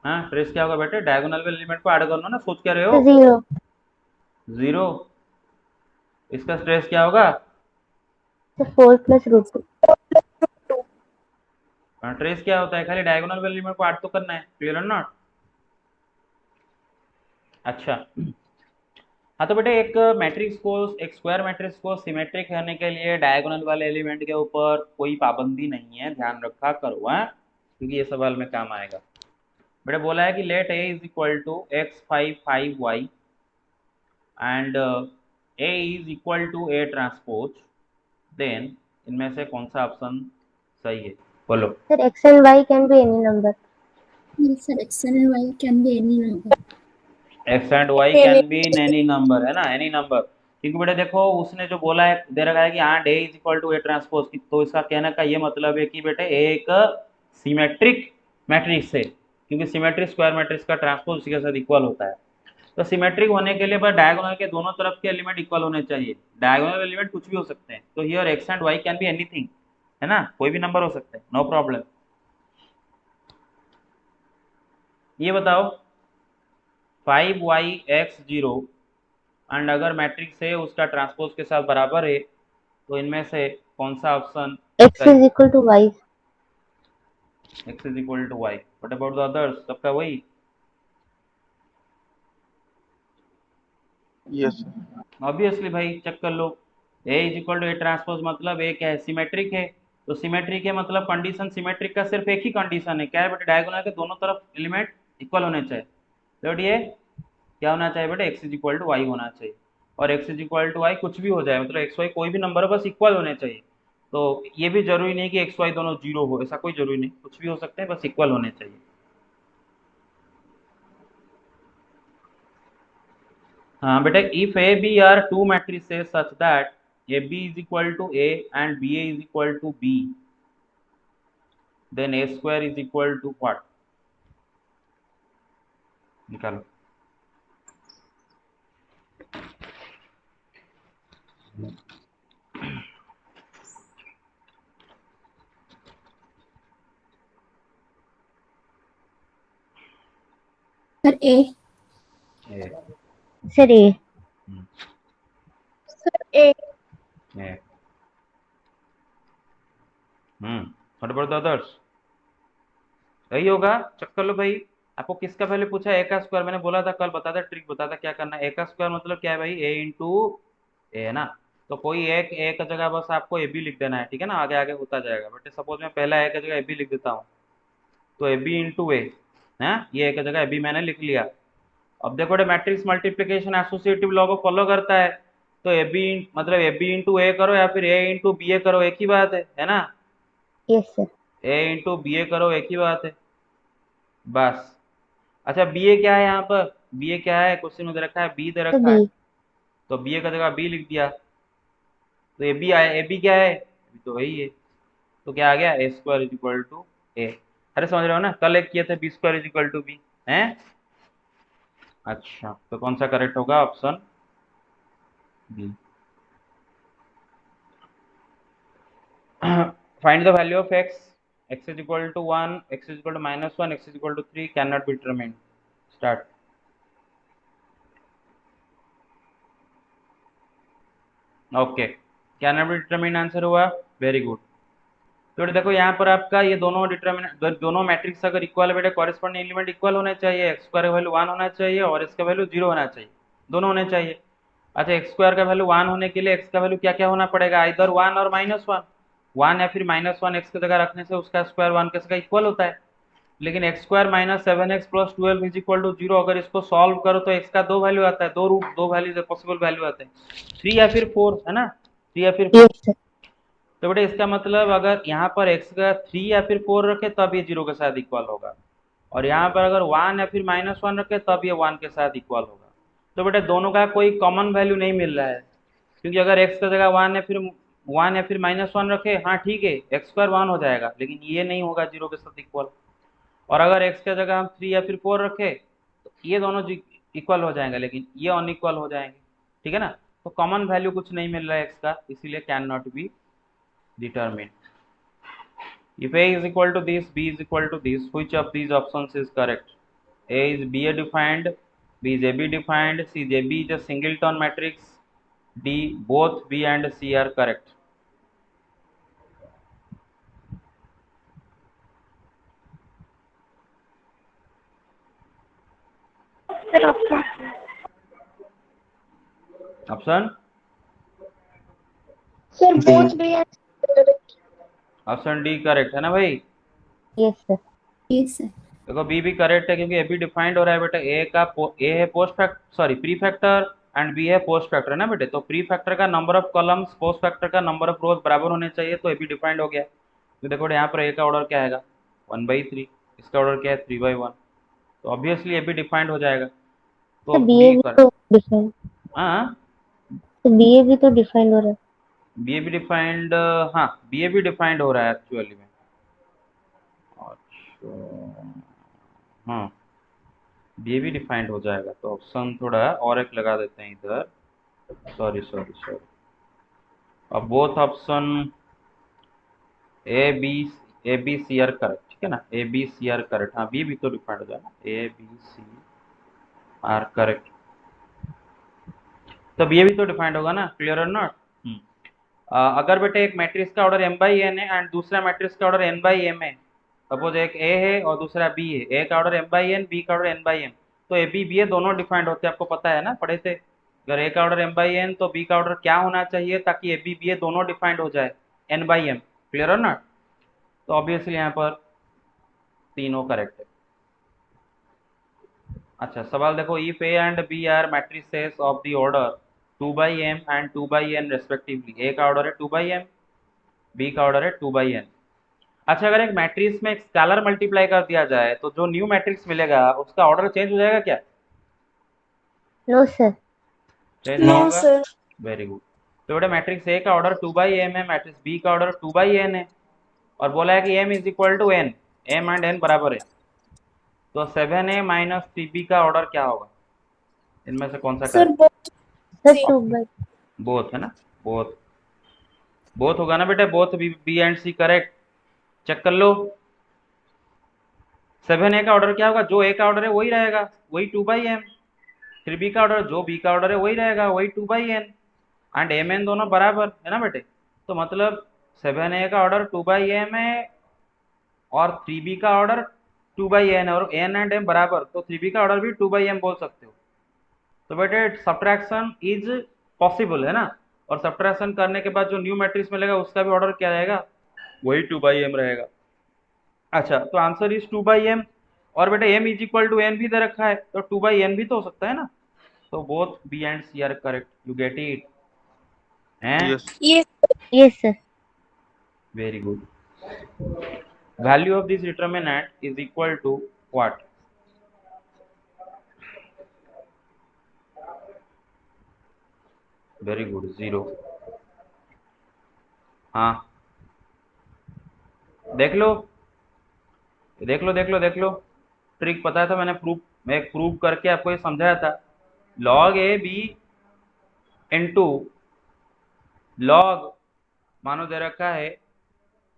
[SPEAKER 1] हाँ, ट्रेस क्या होगा बेटे, डायगोनल एलिमेंट को ऐड करना ना, सोच क्या रहे हो,
[SPEAKER 3] 0.
[SPEAKER 1] जीरो। इसका ट्रेस क्या होगा,
[SPEAKER 3] Sir, 4 plus root 2.
[SPEAKER 1] ट्रेस क्या होता है, खाली डायगोनल एलिमेंट को ऐड तो करना है, क्लियर और नॉट। अच्छा हाँ, तो बेटे एक मैट्रिक्स को, एक स्क्वायर मैट्रिक्स को सिमेट्रिक होने के लिए डायगोनल वाले एलिमेंट के ऊपर कोई पाबंदी नहीं है, ध्यान रखा करो, हाँ, क्योंकि ये सवाल में काम आएगा। बेटे बोला है कि let A is equal to x5 5y and A is equal to A transpose, then इनमें से कौन सा ऑप्शन सही है, बोलो।
[SPEAKER 3] Sir, x and y can be any number.
[SPEAKER 5] Yes, sir. X and Y can be any number.
[SPEAKER 1] X and Y can be in any number, है ना, any number, क्योंकि बेटा देखो उसने जो बोला है, दे रखा है कि हाँ डे is equal to A transpose, तो इसका कहने का ये मतलब है कि बेटे ए एक सिमेट्रिक मैट्रिक्स है, क्योंकि सिमेट्रिक स्क्वायर मैट्रिक्स का ट्रांसपोज उसी के साथ इक्वल होता है। तो सिमेट्रिक होने के लिए बस डायगोनल के दोनों तरफ के एलिमेंट इक्वल होने चाहिए, डायगोनल एलिमेंट कुछ भी हो सकते हैं, तो here X and Y can be anything, है ना, कोई भी नंबर हो सकते हैं, नो प्रॉब्लम। ये बताओ 5y(x0) एंड अगर मैट्रिक्स है उसका ट्रांसपोज के साथ बराबर है, तो इनमें से कौन सा ऑप्शन
[SPEAKER 3] X
[SPEAKER 1] सही,
[SPEAKER 3] is equal to y.
[SPEAKER 1] x is equal to Y, what about the others, सबका वही।
[SPEAKER 2] Yes sir.
[SPEAKER 1] ऑब्वियसली भाई चेक कर लो, a is equal to A transpose मतलब ए क्या है, सिमेट्रिक है, तो सिमेट्रिक है मतलब कंडीशन सिमेट्रिक का सिर्फ एक ही कंडीशन है, क्या है बेटे, डायगोनल के दोनों तरफ एलिमेंट इक्वल होने चाहिए, तो ये क्या होना चाहिए बेटे, x is equal to Y होना चाहिए, और x is equal to Y कुछ भी हो जाए, मतलब एक्स वाई कोई भी नंबर बस इक्वल होने चाहिए, तो ये भी जरूरी नहीं कि एक्स वाई दोनों जीरो हो, ऐसा कोई जरूरी नहीं, कुछ भी हो सकते हैं, बस इक्वल होने चाहिए। हाँ बेटा, if A B are two matrices such that A B is equal to A and B A is equal to B, then A square is equal to what, निकालो।
[SPEAKER 5] Sir, A.
[SPEAKER 1] A,
[SPEAKER 3] Sir, A.
[SPEAKER 5] Sir, A.
[SPEAKER 1] A, what about the others, सही होगा, check कर लो भाई। आपको किसका पहले पूछा, ए का स्क्वायर, मैंने बोला था कल, बता था ट्रिक, बता था क्या करना है, ए का स्क्वायर मतलब क्या है भाई, ए इंटू ए, है ना, तो कोई एक ए का जगह बस आपको ए बी लिख देना है, ठीक है ना, आगे आगे होता जाएगा, बट सपोज मैं पहला ए का जगह ए बी लिख देता हूँ, तो ए बी इंटू ए है, ये ए का जगह ए बी मैंने लिख लिया। अब देखो मैट्रिक्स मल्टीप्लीकेशन एसोसिएटिव लॉ को फॉलो करता है, तो ए बी मतलब ए बी इंटू ए करो या फिर ए इंटू बी ए करो, एक ही बात है ना।
[SPEAKER 3] Yes sir.
[SPEAKER 1] A into B A करो, एक ही बात है बस। अच्छा बी ए क्या है यहाँ पर, बी ए क्या है, क्वेश्चन में दे रखा है बी दे
[SPEAKER 3] तो
[SPEAKER 1] रखा है,
[SPEAKER 3] बी।
[SPEAKER 1] तो बी ए का जगह बी लिख दिया। तो ए बी आया, ए बी क्या है, तो वही है। तो क्या आ गया, A square is equal to A. अरे समझ रहे हो ना, कल एक किए थे B square is equal to B है। अच्छा तो कौन सा करेक्ट होगा, option B. Find the value of x is equal to 1, x is equal to -1, x is equal to 3 cannot be determined. Start. Okay, cannot be determine answer हुआ, very good. तो देखो यहाँ पर आपका ये दोनों डिटरमिनेंट, दोनों मैट्रिक्स अगर इक्वल है बेटा, कॉरेस्पॉन्डिंग एलिमेंट इक्वल होने चाहिए, एक्स स्क्वायर का वैल्यू 1 होना चाहिए और इसका वैल्यू 0 होना चाहिए, दोनों होने चाहिए। अच्छा एक्स स्क्वायर का वैल्यू 1 होने के लिए एक्स का वैल्यू क्या क्या होना पड़ेगा, इधर 1 और -1, 1 या फिर -1 एक्स की जगह रखने से उसका स्क्वायर 1 के जगह इक्वल होता है। लेकिन X square -7x + 12 is equal to 0, अगर इसको सॉल्व करो तो एक्स का 2 वैल्यू आता है, दो रूट, दो वैल्यू पॉसिबल वैल्यू आते हैं, 3 या फिर 4 है ना, 3 या फिर 4।
[SPEAKER 3] Yes sir.
[SPEAKER 1] तो बेटा इसका मतलब अगर यहाँ पर x का 3 या फिर 4 रखे तब ये 0 के साथ इक्वल होगा, और यहाँ पर अगर 1 या फिर -1 रखे तब ये 1 के साथ इक्वल होगा। तो बेटा दोनों का कोई कॉमन वैल्यू नहीं मिल रहा है, क्योंकि अगर x का जगह 1 या फिर -1 रखे, हाँ ठीक है एक्स स्क्वायर 1 हो जाएगा, लेकिन ये नहीं होगा 0 के साथ इक्वल। और अगर x की जगह हम 3 या फिर 4 रखे तो ये दोनों इक्वल हो जाएंगे, लेकिन ये अनइक्वल हो जाएंगे, ठीक है ना। तो कॉमन वैल्यू कुछ नहीं मिल रहा है x का, इसीलिए can not be determine. If A is equal to this, B is equal to this, which of these options is correct? A is BA defined, B is AB defined, C is AB is a singleton matrix, D both B and C are correct.
[SPEAKER 4] Sir option
[SPEAKER 1] Option
[SPEAKER 3] sir both भी है।
[SPEAKER 1] Option D correct है ना भाई।
[SPEAKER 3] Yes sir.
[SPEAKER 5] Yes, sir.
[SPEAKER 1] देखो B भी correct है, क्योंकि A be defined हो रहा है बेटा, ए है post factor, sorry pre factor, and B है पोस्ट फैक्टर है ना बेटे। तो प्री फैक्टर का number of columns, post factor का नंबर ऑफ रोज बराबर होने चाहिए, तो ए बी डिफाइंड हो गया। तो देखो यहाँ पर ए का ऑर्डर क्या आएगा 1/3, इसका ऑर्डर क्या है 3/1, तो ऑब्वियसली ए बी डिफाइंड हो जाएगा। तो
[SPEAKER 3] तो
[SPEAKER 1] बी
[SPEAKER 3] बीए भी
[SPEAKER 1] कर,
[SPEAKER 3] तो डिफाइन,
[SPEAKER 1] हाँ
[SPEAKER 3] तो बीए भी तो डिफाइन हो रहा है।
[SPEAKER 1] बी ए बी डिफाइंड, हाँ बी ए बी डिफाइंड हो रहा है एक्चुअली में। अच्छा हाँ बी ए बी डिफाइंड हो जाएगा, तो ऑप्शन थोड़ा और एक लगा देते हैं इधर, सॉरी सॉरी सॉरी। अब both option A B C are correct, ठीक है ना, A B C are correct, हाँ बी भी तो डिफाइंड हो जाएगा, A B C are correct. तो बी भी तो डिफाइंड होगा ना, क्लियर और नॉट। अगर बेटे एक मैट्रिक्स का ऑर्डर m/n है एंड दूसरा मैट्रिक्स का ऑर्डर n/m है, सपोज एक a है और दूसरा b है, a का ऑर्डर m/n, b का ऑर्डर n/m, तो a b b दोनों डिफाइंड होते हैं, आपको पता है ना, पढ़े थे। अगर a का ऑर्डर m/n तो b का ऑर्डर क्या होना चाहिए ताकि a b b दोनों डिफाइंड हो जाए, n/m, क्लियर और नॉट। तो ऑब्वियसली यहाँ पर तीनों करेक्ट है। अच्छा सवाल देखो, if A and B are matrices of the order 2/m and 2/n respectively, A का ऑर्डर है 2/m, बी का ऑर्डर है 2/n। अच्छा अगर एक मैट्रिक्स में एक स्केलर मल्टीप्लाई कर दिया जाए तो जो न्यू मैट्रिक्स मिलेगा उसका ऑर्डर चेंज हो जाएगा क्या,
[SPEAKER 3] नो सर।
[SPEAKER 1] चेंज नहीं होगा, वेरी गुड। तो बेटा मैट्रिक्स ए का ऑर्डर 2/m है, मैट्रिक्स बी का ऑर्डर 2/n है, और बोला है कि m is equal to n, m and n बराबर है, तो 7a माइनस 3b का ऑर्डर क्या होगा, इनमें से कौन सा करेक्ट,
[SPEAKER 3] सर 2/,
[SPEAKER 1] बोथ है ना, बोथ, बोथ होगा ना बेटा, both B and C correct, check कर लो। 7a का ऑर्डर क्या होगा, जो a का ऑर्डर है वही रहेगा, वही 2/m, 3b का ऑर्डर जो b का ऑर्डर है वही रहेगा, वही 2/n, एंड m n दोनों बराबर है ना बेटे। तो मतलब 7a का ऑर्डर 2/m है और 3b का ऑर्डर 2/n है, और n एंड m बराबर, तो 3b का ऑर्डर भी 2/m बोल सकते हो। तो बेटे सब्ट्रैक्शन इज पॉसिबल है ना, और सब्ट्रैक्शन करने के बाद जो न्यू मैट्रिक्स मिलेगा उसका भी ऑर्डर क्या रहेगा, वही 2/m रहेगा। अच्छा तो आंसर इज 2/m, और बेटा m is equal to n भी दे रखा है, तो 2/n भी तो हो सकता है ना। तो both B and C are correct, you get it. हैं?
[SPEAKER 2] Yes.
[SPEAKER 4] Yes.
[SPEAKER 3] Yes, sir.
[SPEAKER 1] Very good. Value of this determinant is equal to what? Very good, 0. हाँ, देख लो देख लो देख लो देख लो. ट्रिक पता था, मैं प्रूव करके आपको ये समझाया था. log A B into log मानो दे रखा है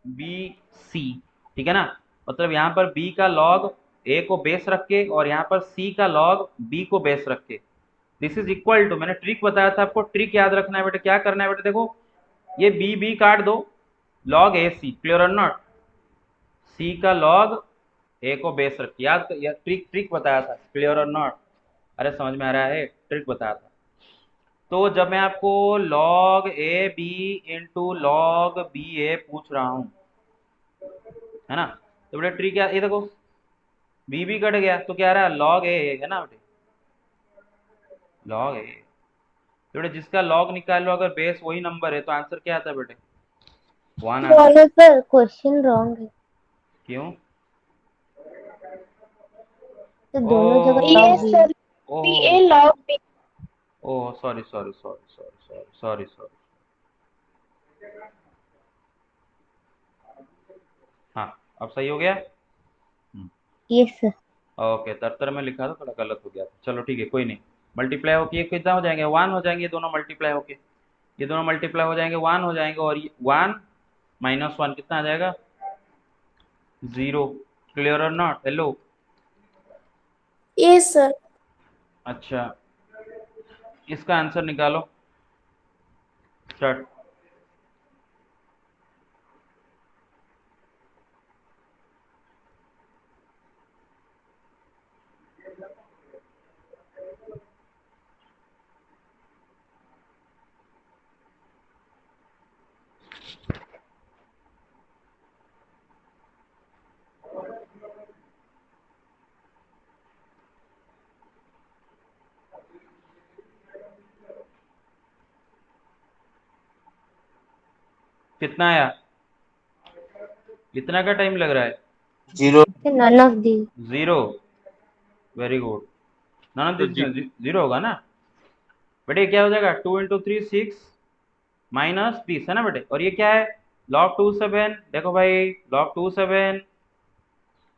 [SPEAKER 1] बी सी, ठीक है ना. मतलब यहाँ पर b का log a को बेस रख के और यहाँ पर c का log b को बेस रख के, दिस इज इक्वल टू, मैंने ट्रिक बताया था आपको. ट्रिक याद रखना है बेटे. क्या करना है बेटे? देखो, ये b काट दो, log a c, क्लियर और नॉट. c का log a को बेस रख के, याद ट्रिक बताया था, क्लियर और नॉट. अरे समझ में आ रहा है? ट्रिक बताया था. तो जब मैं आपको log A B into log B A पूछ रहा हूं, है ना, तो बेटा ट्रिक क्या, ये देखो बी कट गया तो क्या आ रहा है? log ए है ना बेटे, log ए. तो बेटे जिसका log निकाल लो, अगर बेस वही नंबर है तो आंसर क्या आता है बेटे? 1 आता है.
[SPEAKER 3] बोलो सर, क्वेश्चन रॉन्ग है.
[SPEAKER 1] क्यों?
[SPEAKER 3] तो दोनों जगह
[SPEAKER 1] ओ,
[SPEAKER 3] लॉग
[SPEAKER 4] Yes,
[SPEAKER 3] भी
[SPEAKER 4] sir.
[SPEAKER 3] है.
[SPEAKER 4] B
[SPEAKER 1] ओ,
[SPEAKER 4] A log B.
[SPEAKER 1] Oh, sorry sorry sorry sorry sorry sorry sorry. हाँ, अब सही हो गया.
[SPEAKER 3] Yes sir.
[SPEAKER 1] ओके, तरतर में लिखा था, थोड़ा गलत हो गया था. चलो ठीक है, कोई नहीं. मल्टीप्लाई होके ये कितना हो जाएंगे? 1 हो जाएंगे. ये दोनों मल्टीप्लाई होके, ये दोनों मल्टीप्लाई हो जाएंगे, 1 हो जाएंगे. और 1 माइनस 1 कितना आ जाएगा? 0. क्लियर और नॉट? हेलो.
[SPEAKER 4] Yes, sir.
[SPEAKER 1] अच्छा, इसका आंसर निकालो. स्टार्ट. कितना आया? इतना का टाइम लग रहा है?
[SPEAKER 2] 0.
[SPEAKER 3] None of the.
[SPEAKER 1] 0. Very good. ना
[SPEAKER 2] तो
[SPEAKER 1] 0 होगा ना बेटे? क्या हो जाएगा? 2 इंटू 3 6 माइनस 30 है ना बेटे? और ये क्या है? log 2 7. देखो भाई, log 2 7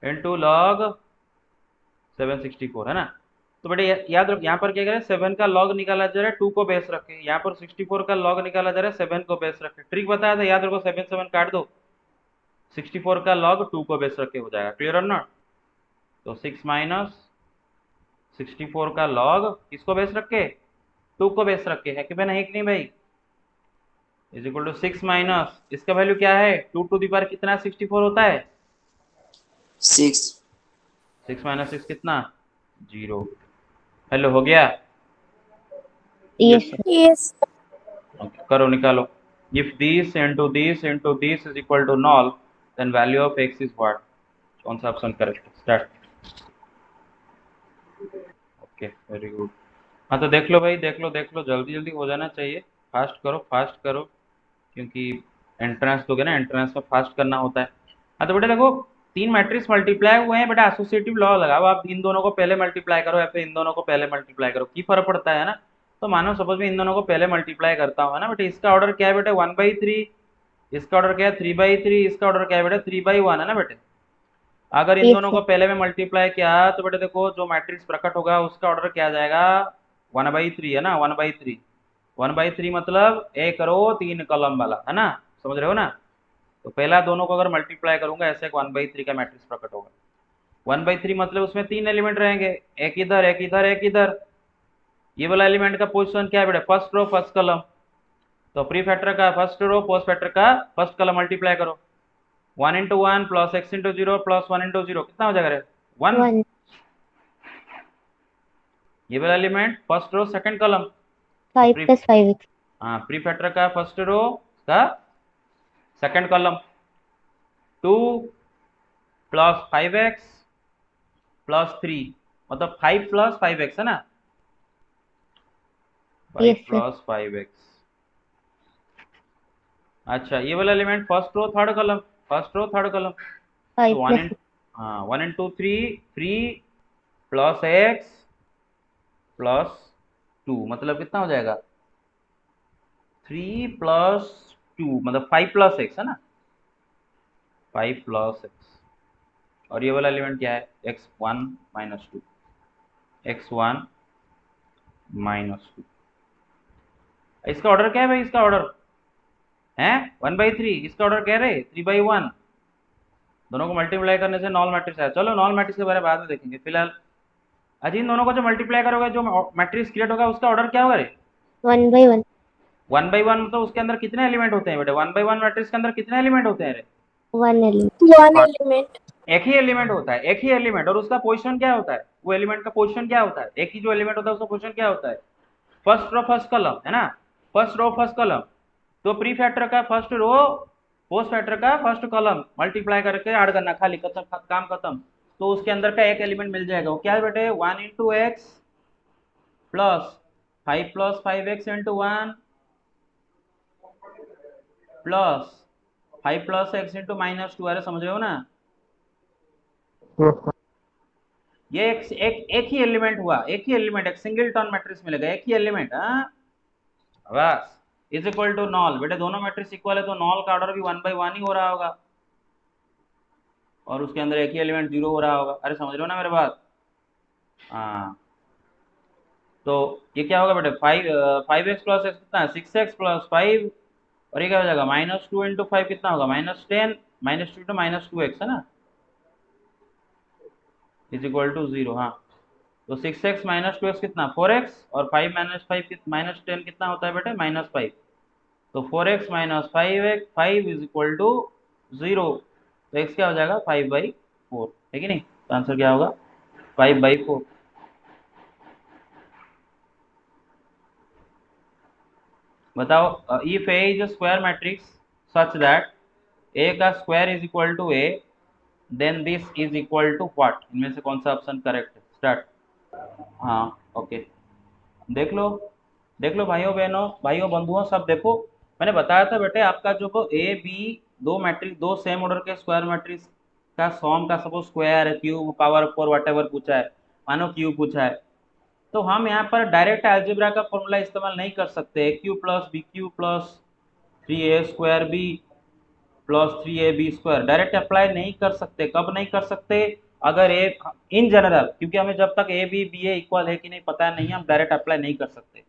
[SPEAKER 1] इंटू लॉग 764 है ना. तो बेटे याद रख, यहाँ पर क्या करें? 7 का log निकाला जा रहा है 2 को बेस रख के, यहाँ पर 64 का log निकाला जा रहा है 7 को बेस रख के. ट्रिक बताया था, याद रखो. 7 7 काट दो, 64 का log 2 को बेस रख के हो जाएगा. क्लियर और नॉट? तो 6 माइनस 64 का log किसको बेस रख के? 2 को बेस रख के. है कि भाई? नहीं कि नहीं भाई? इज इक्वल टू 6 माइनस, इसका वैल्यू क्या है? 2 टू दी पावर कितना 64 होता है?
[SPEAKER 2] 6.
[SPEAKER 1] 6 माइनस 6 कितना? 0. हेलो, हो गया?
[SPEAKER 3] Yes sir.
[SPEAKER 4] Yes.
[SPEAKER 1] Okay, करो, निकालो. If this is equal to null, then value of x is what? कौन सा option correct? Start. Okay, very good. हाँ, तो देख लो भाई, देख लो, जल्दी जल्दी हो जाना चाहिए. फास्ट करो, क्योंकि एंट्रेंस दोगे ना, एंट्रेंस में फास्ट करना होता है. हाँ, तो बेटा देखो, 3 मैट्रिक्स मल्टीप्लाई हुए हैं बेटा. एसोसिएटिव लॉ लगाओ. आप इन दोनों को पहले मल्टीप्लाई करो या फिर इन दोनों को पहले मल्टीप्लाई करो, की फर्क पड़ता है ना. तो मानो सपोज मैं इन दोनों को पहले मल्टीप्लाई करता हूँ, है ना बेटा. इसका ऑर्डर क्या है बेटा? 1/3. इसका ऑर्डर क्या है? 3/3. इसका ऑर्डर क्या है बेटा? 3/1 है ना बेटे. अगर इन
[SPEAKER 3] यस
[SPEAKER 1] दोनों को
[SPEAKER 3] सर.
[SPEAKER 1] पहले में मल्टीप्लाई किया तो बेटे देखो, जो मैट्रिक्स प्रकट होगा उसका ऑर्डर क्या आ जाएगा? 1/3 है ना. 1/3. 1/3 मतलब 1 रो 3 कॉलम वाला, है ना. समझ रहे हो ना? तो पहला दोनों को अगर मल्टीप्लाई करूंगा, ऐसे एक 1/3 का मैट्रिक्स प्रकट होगा. 1/3 मतलब उसमें 3 एलिमेंट रहेंगे, एक इधर एक इधर एक इधर. ये वाला एलिमेंट का पोजीशन क्या है बेटा? First row first column. तो प्री फैक्टर का फर्स्ट रो, पोस्ट फैक्टर का फर्स्ट कॉलम मल्टीप्लाई करो. 1 into 1 plus x into 0 plus 1 into 0 कितना हो जाएगा? 1.
[SPEAKER 3] 1.
[SPEAKER 1] ये वाला element first row second column. तो
[SPEAKER 3] 5 plus 5x.
[SPEAKER 1] हाँ, प्री फैक्टर का फर्स्ट रो का second column. 2 plus 5x plus 3, मतलब 5 प्लस 5x है ना. 5
[SPEAKER 3] Yes, sir.
[SPEAKER 1] Plus 5x. अच्छा, ये वाला element first row third column, first row third column. तो
[SPEAKER 3] 5
[SPEAKER 1] वन
[SPEAKER 3] plus
[SPEAKER 1] इन हाँ 1 into 3 3 प्लस एक्स प्लस 2 मतलब कितना हो जाएगा 3 प्लस 2 मतलब 5 प्लस एक्स है ना, 5 प्लस एक्स। और ये वाला एलिमेंट क्या है x1 माइनस 2, x1 माइनस 2। इसका ऑर्डर क्या है भाई, इसका ऑर्डर है 1/3, इसका ऑर्डर कह रहे 3/1। दोनों को मल्टीप्लाई करने से नॉल मैट्रिक्स है। चलो नॉल मैट्रिक्स के बारे में बाद में देखेंगे, फिलहाल अजी इन दोनों को जो मल्टीप्लाई करोगे जो मैट्रिक्स क्रिएट होगा उसका ऑर्डर क्या होगा रे
[SPEAKER 3] 1 by 1
[SPEAKER 1] 1/1। मतलब उसके अंदर कितने एलिमेंट होते हैं बेटे, 1/1 मैट्रिक्स के अंदर कितने एलिमेंट होते हैं रे,
[SPEAKER 3] 1 element.
[SPEAKER 4] One element.
[SPEAKER 1] एक ही एलिमेंट होता है, एक ही एलिमेंट। और उसका पोजीशन क्या होता है, वो एलिमेंट का पोजीशन क्या होता है, एक ही जो एलिमेंट होता है उसका पोजीशन क्या होता है, फर्स्ट रो फर्स्ट कॉलम है ना, फर्स्ट रो फर्स्ट कॉलम। तो प्री फैक्टर का फर्स्ट रो, पोस्ट फैक्टर का फर्स्ट कॉलम मल्टीप्लाई करके ऐड करना, खाली खत्म, काम खत्म। तो उसके अंदर का एक एलिमेंट मिल जाएगा, वो क्या है बेटे 1 into x plus 5 plus 5x into 1 plus 5 plus x into -2। अरे समझ रहे हो ना, ये एक ही एलिमेंट हुआ, एक ही एलिमेंट, एक सिंगल टर्न मैट्रिक्स मिलेगा, एक ही एलिमेंट। हाँ बस इज इक्वल टू नॉल। बेटे दोनों मैट्रिक्स इक्वल है तो नॉल का ऑर्डर भी 1/1 ही हो रहा होगा, और उसके अंदर एक ही एलिमेंट 0 हो रहा होगा। अरे समझ रहे हो ना मेरे बात। हाँ तो ये क्या होगा बेटे 5x प्लस एक्स कितना है 6x प्लस 5, और ये क्या हो जाएगा -2 इंटू 5 कितना होगा -10, -2 इंटू -2x है ना, इज इक्वल टू 0। हाँ तो 6x माइनस 2x कितना 4x, और 5 माइनस 5 माइनस 10 कितना होता है बेटे -5। तो 4x minus 5x 5 is equal to 0। तो x क्या हो जाएगा 5/4 है कि नहीं। तो आंसर क्या होगा 5/4। बताओ if A is a square matrix such that A का square is equal to A, then this is equal to what, इनमें से कौन सा ऑप्शन करेक्ट है, स्टार्ट। हाँ ओके, देख लो, देख लो भाइयों बहनों, भाइयों बंधुओं सब देखो। मैंने बताया था बेटे आपका जो ए बी दो मैट्रिक्स, दो सेम ऑर्डर के स्क्वायर मैट्रिक्स का सॉम का सपोज स्क्वायर है, क्यूब पावर 4 वट पूछा है, मानो क्यूब पूछा है, तो हम यहाँ पर डायरेक्ट अलजेब्रा का फॉर्मूला इस्तेमाल नहीं कर सकते। A cube plus B cube plus 3a² b plus 3ab² direct apply नहीं कर सकते। कब नहीं कर सकते, अगर ए इन जनरल, क्योंकि हमें जब तक A B B A equal है कि नहीं पता नहीं, हम डायरेक्ट अप्लाई नहीं कर सकते।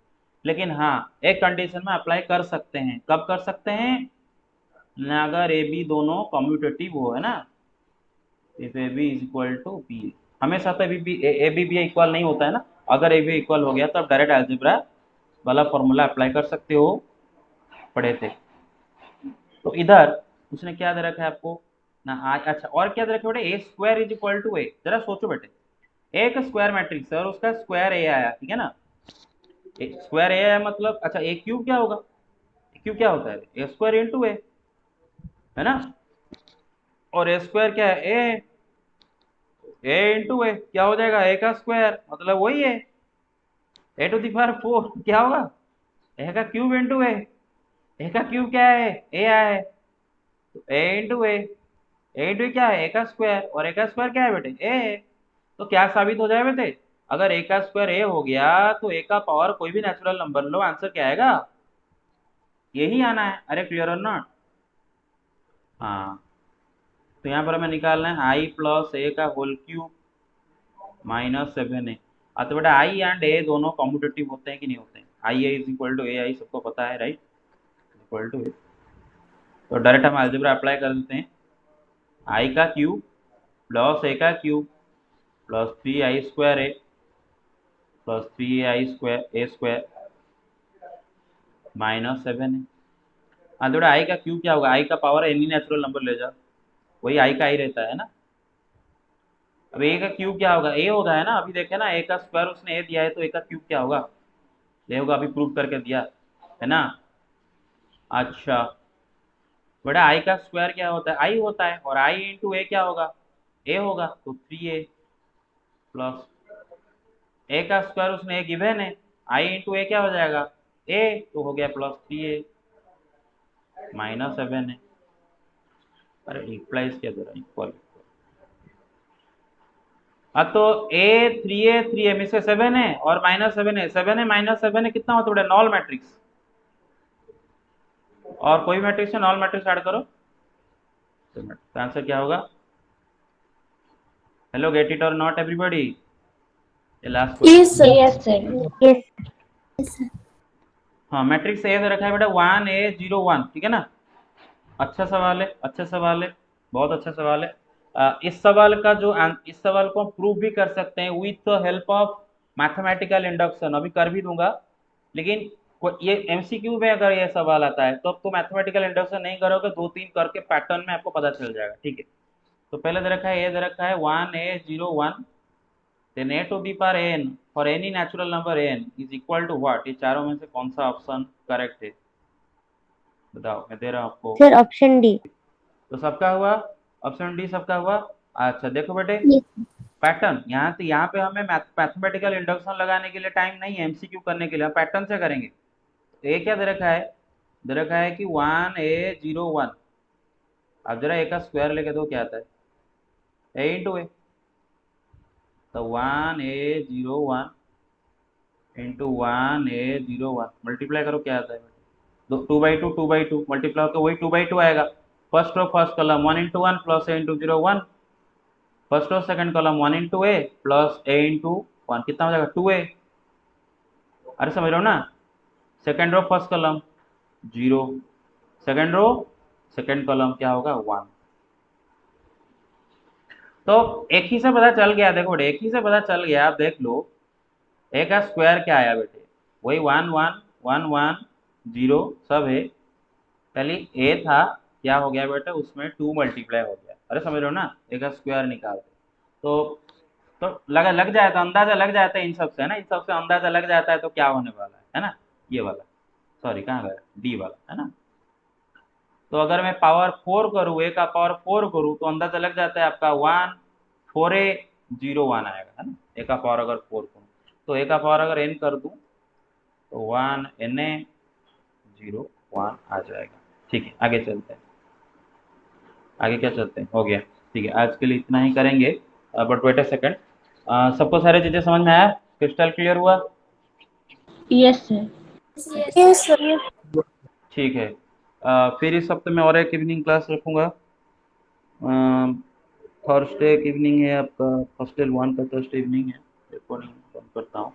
[SPEAKER 1] लेकिन हाँ एक कंडीशन में अप्लाई कर सकते हैं, कब कर सकते हैं ना, अगर ए बी दोनों कम्यूटेटिव हो, है ना। If A B is equal to B, हमेशा तो ए बी बी इक्वल नहीं होता है ना। अगर ए बी इक्वल हो गया तो आप डायरेक्ट अलजेब्रा वाला फॉर्मूला अप्लाई कर सकते हो, पढ़े थे। तो इधर उसने क्या दे रखा है आपको ना अच्छा और क्या दे रखा है बेटे a² इज इक्वल टू ए। जरा सोचो बेटे, एक स्क्वायर मैट्रिक्स है और उसका स्क्वायर ए आया, ठीक है ना, एक स्क्वायर ए आया मतलब अच्छा ए क्यूब क्या होगा, ए क्यूब क्या होता है a² इंटू ए, है ना। और a² क्या है ए इंटू ए क्या हो जाएगा ए का स्क्वायर मतलब वही है a⁴ क्या होगा ए का क्यूब इंटू ए का क्यूब क्या है ए आया है, तो ए इंटू ए क्या है ए का स्क्वायर, और ए का स्क्वायर क्या है बेटे ए। तो क्या साबित हो जाए बेटे, अगर ए का स्क्वायर ए हो गया तो ए का पावर कोई भी नेचुरल नंबर लो, आंसर क्या आएगा यही आना है। अरे क्लियर और नॉट। हाँ तो यहाँ पर हमें निकालना है आई प्लस ए का होल क्यूब -7a। तो बेटा आई एंड ए दोनों कॉम्पिटेटिव होते हैं कि नहीं होते हैं, आई ए इज इक्वल टू ए आई सबको पता है राइट, इक्वल टू ए। तो डायरेक्ट हम अलजेब्रा अप्लाई कर देते हैं, आई का क्यूब प्लस ए का क्यूब प्लस 3i² ए प्लस 3a² -7 है। हाँ थोड़ा आई का क्यूब क्या होगा, आई का पावर एनी नेचुरल नंबर ले जाओ, वही आई का ही रहता है ना। अब ए का क्यूब क्या होगा ए होगा है ना, अभी देखे ना ए का स्क्वायर उसने ए दिया है तो ए का क्यूब क्या होगा ए होगा, अभी प्रूव करके दिया है ना। अच्छा बेटा आई का स्क्वायर क्या होता है आई होता है, और आई इंटू ए क्या होगा ए होगा, तो 3a प्लस ए का स्क्वायर उसने ए गिवन है, आई इंटू ए क्या हो जाएगा ए, तो हो गया +3a। -7 है। अरे इक्वलाइज क्या दे रहा है, इक्वल। हाँ तो ए 3 में से 7 है और -7 है, 7 है -7 है, कितना होता है नॉल मैट्रिक्स। और कोई मैट्रिक्स है नॉल मैट्रिक्स ऐड करो तो आंसर क्या होगा। हेलो, गेट इट और नॉट एवरीबॉडी। ये last
[SPEAKER 4] Yes, sir.
[SPEAKER 3] Yes, sir. Yes.
[SPEAKER 5] Yes, sir.
[SPEAKER 1] हाँ, मैट्रिक्स ए दे रखा है बेटा 1 A 0 1, ठीक है ना। अच्छा सवाल है, अच्छा सवाल है, बहुत अच्छा सवाल है। इस सवाल का जो इस सवाल को हम प्रूव भी कर सकते हैं with help of mathematical induction, अभी कर भी दूंगा। लेकिन ये एमसीक्यू में अगर ये सवाल आता है तो अब तो मैथमेटिकल इंडक्शन नहीं करोगे, 2-3 करके पैटर्न में आपको पता चल जाएगा, ठीक है। तो पहले दे रखा है ए दे रखा है 1 A 0 1, then a to the power n for any natural number n is equal to what। ये चारों में से कौन सा ऑप्शन करेक्ट है बताओ, मैं दे रहा हूँ आपको।
[SPEAKER 3] Sir, option D.
[SPEAKER 1] तो सबका हुआ, ऑप्शन डी सबका हुआ। अच्छा देखो बेटे,
[SPEAKER 5] Yes,
[SPEAKER 1] पैटर्न यहाँ से यहाँ पे हमें मैथमेटिकल इंडक्शन लगाने के लिए टाइम नहीं है, एमसीक्यू करने के लिए हम पैटर्न से करेंगे। तो ए क्या दे रखा है, दे रखा है कि 1 A 0 1। अब जरा ए का स्क्वायर लेके दो क्या आता है, ए इंटू ए। तो 1 A 0 1 इंटू 1 A 0 1 मल्टीप्लाई करो क्या आता है, 2/2 मल्टीप्लाई होकर वही 2/2 आएगा। First row first column 1 into 1 plus A into 0 1, first row second column 1 into A plus A into 1, कितना हो जाएगा 2a। अरे समझ रहे हो ना, second row first column 0, second row second column क्या होगा 1। तो एक ही से पता चल गया, देखो बेटे एक ही से पता चल गया, आप देख लो ए का स्क्वायर क्या आया बेटे, वही 1 1 1 1 0 सब है। पहले ए था, क्या हो गया बेटा उसमें 2 मल्टीप्लाई हो गया। अरे समझ रहे हो ना, ए का स्क्वायर निकालते तो लग जाता, अंदाजा लग जाता है इन सब से, है ना, इन सब से अंदाजा लग जाता है तो क्या होने वाला है ना, ये वाला, सॉरी कहाँ गया, डी वाला, है ना। तो अगर मैं पावर 4 करूँ, ए का पावर 4 करूँ तो अंदाजा लग जाता है आपका 1 4A 0 1 आएगा, है ना। ए का पावर अगर 4 करूँ तो ए का पावर अगर n कर दूँ तो 1 Na 0 1 आ जाएगा। ठीक है, आगे चलते हैं, आगे क्या चलते हैं, हो गया। ठीक है, आज के लिए इतना ही करेंगे, बट वेट अ सेकंड। सबको सारी चीज़ें समझ में आया, क्रिस्टल क्लियर हुआ।
[SPEAKER 4] Yes, sir.
[SPEAKER 5] yes, sir.
[SPEAKER 1] ठीक है, फिर इस हफ्ते में और एक इवनिंग क्लास रखूँगा। थर्सडे इवनिंग है आपका, हॉस्टल 1 का थर्सडे इवनिंग है, रिकॉर्डिंग बंद करता हूँ।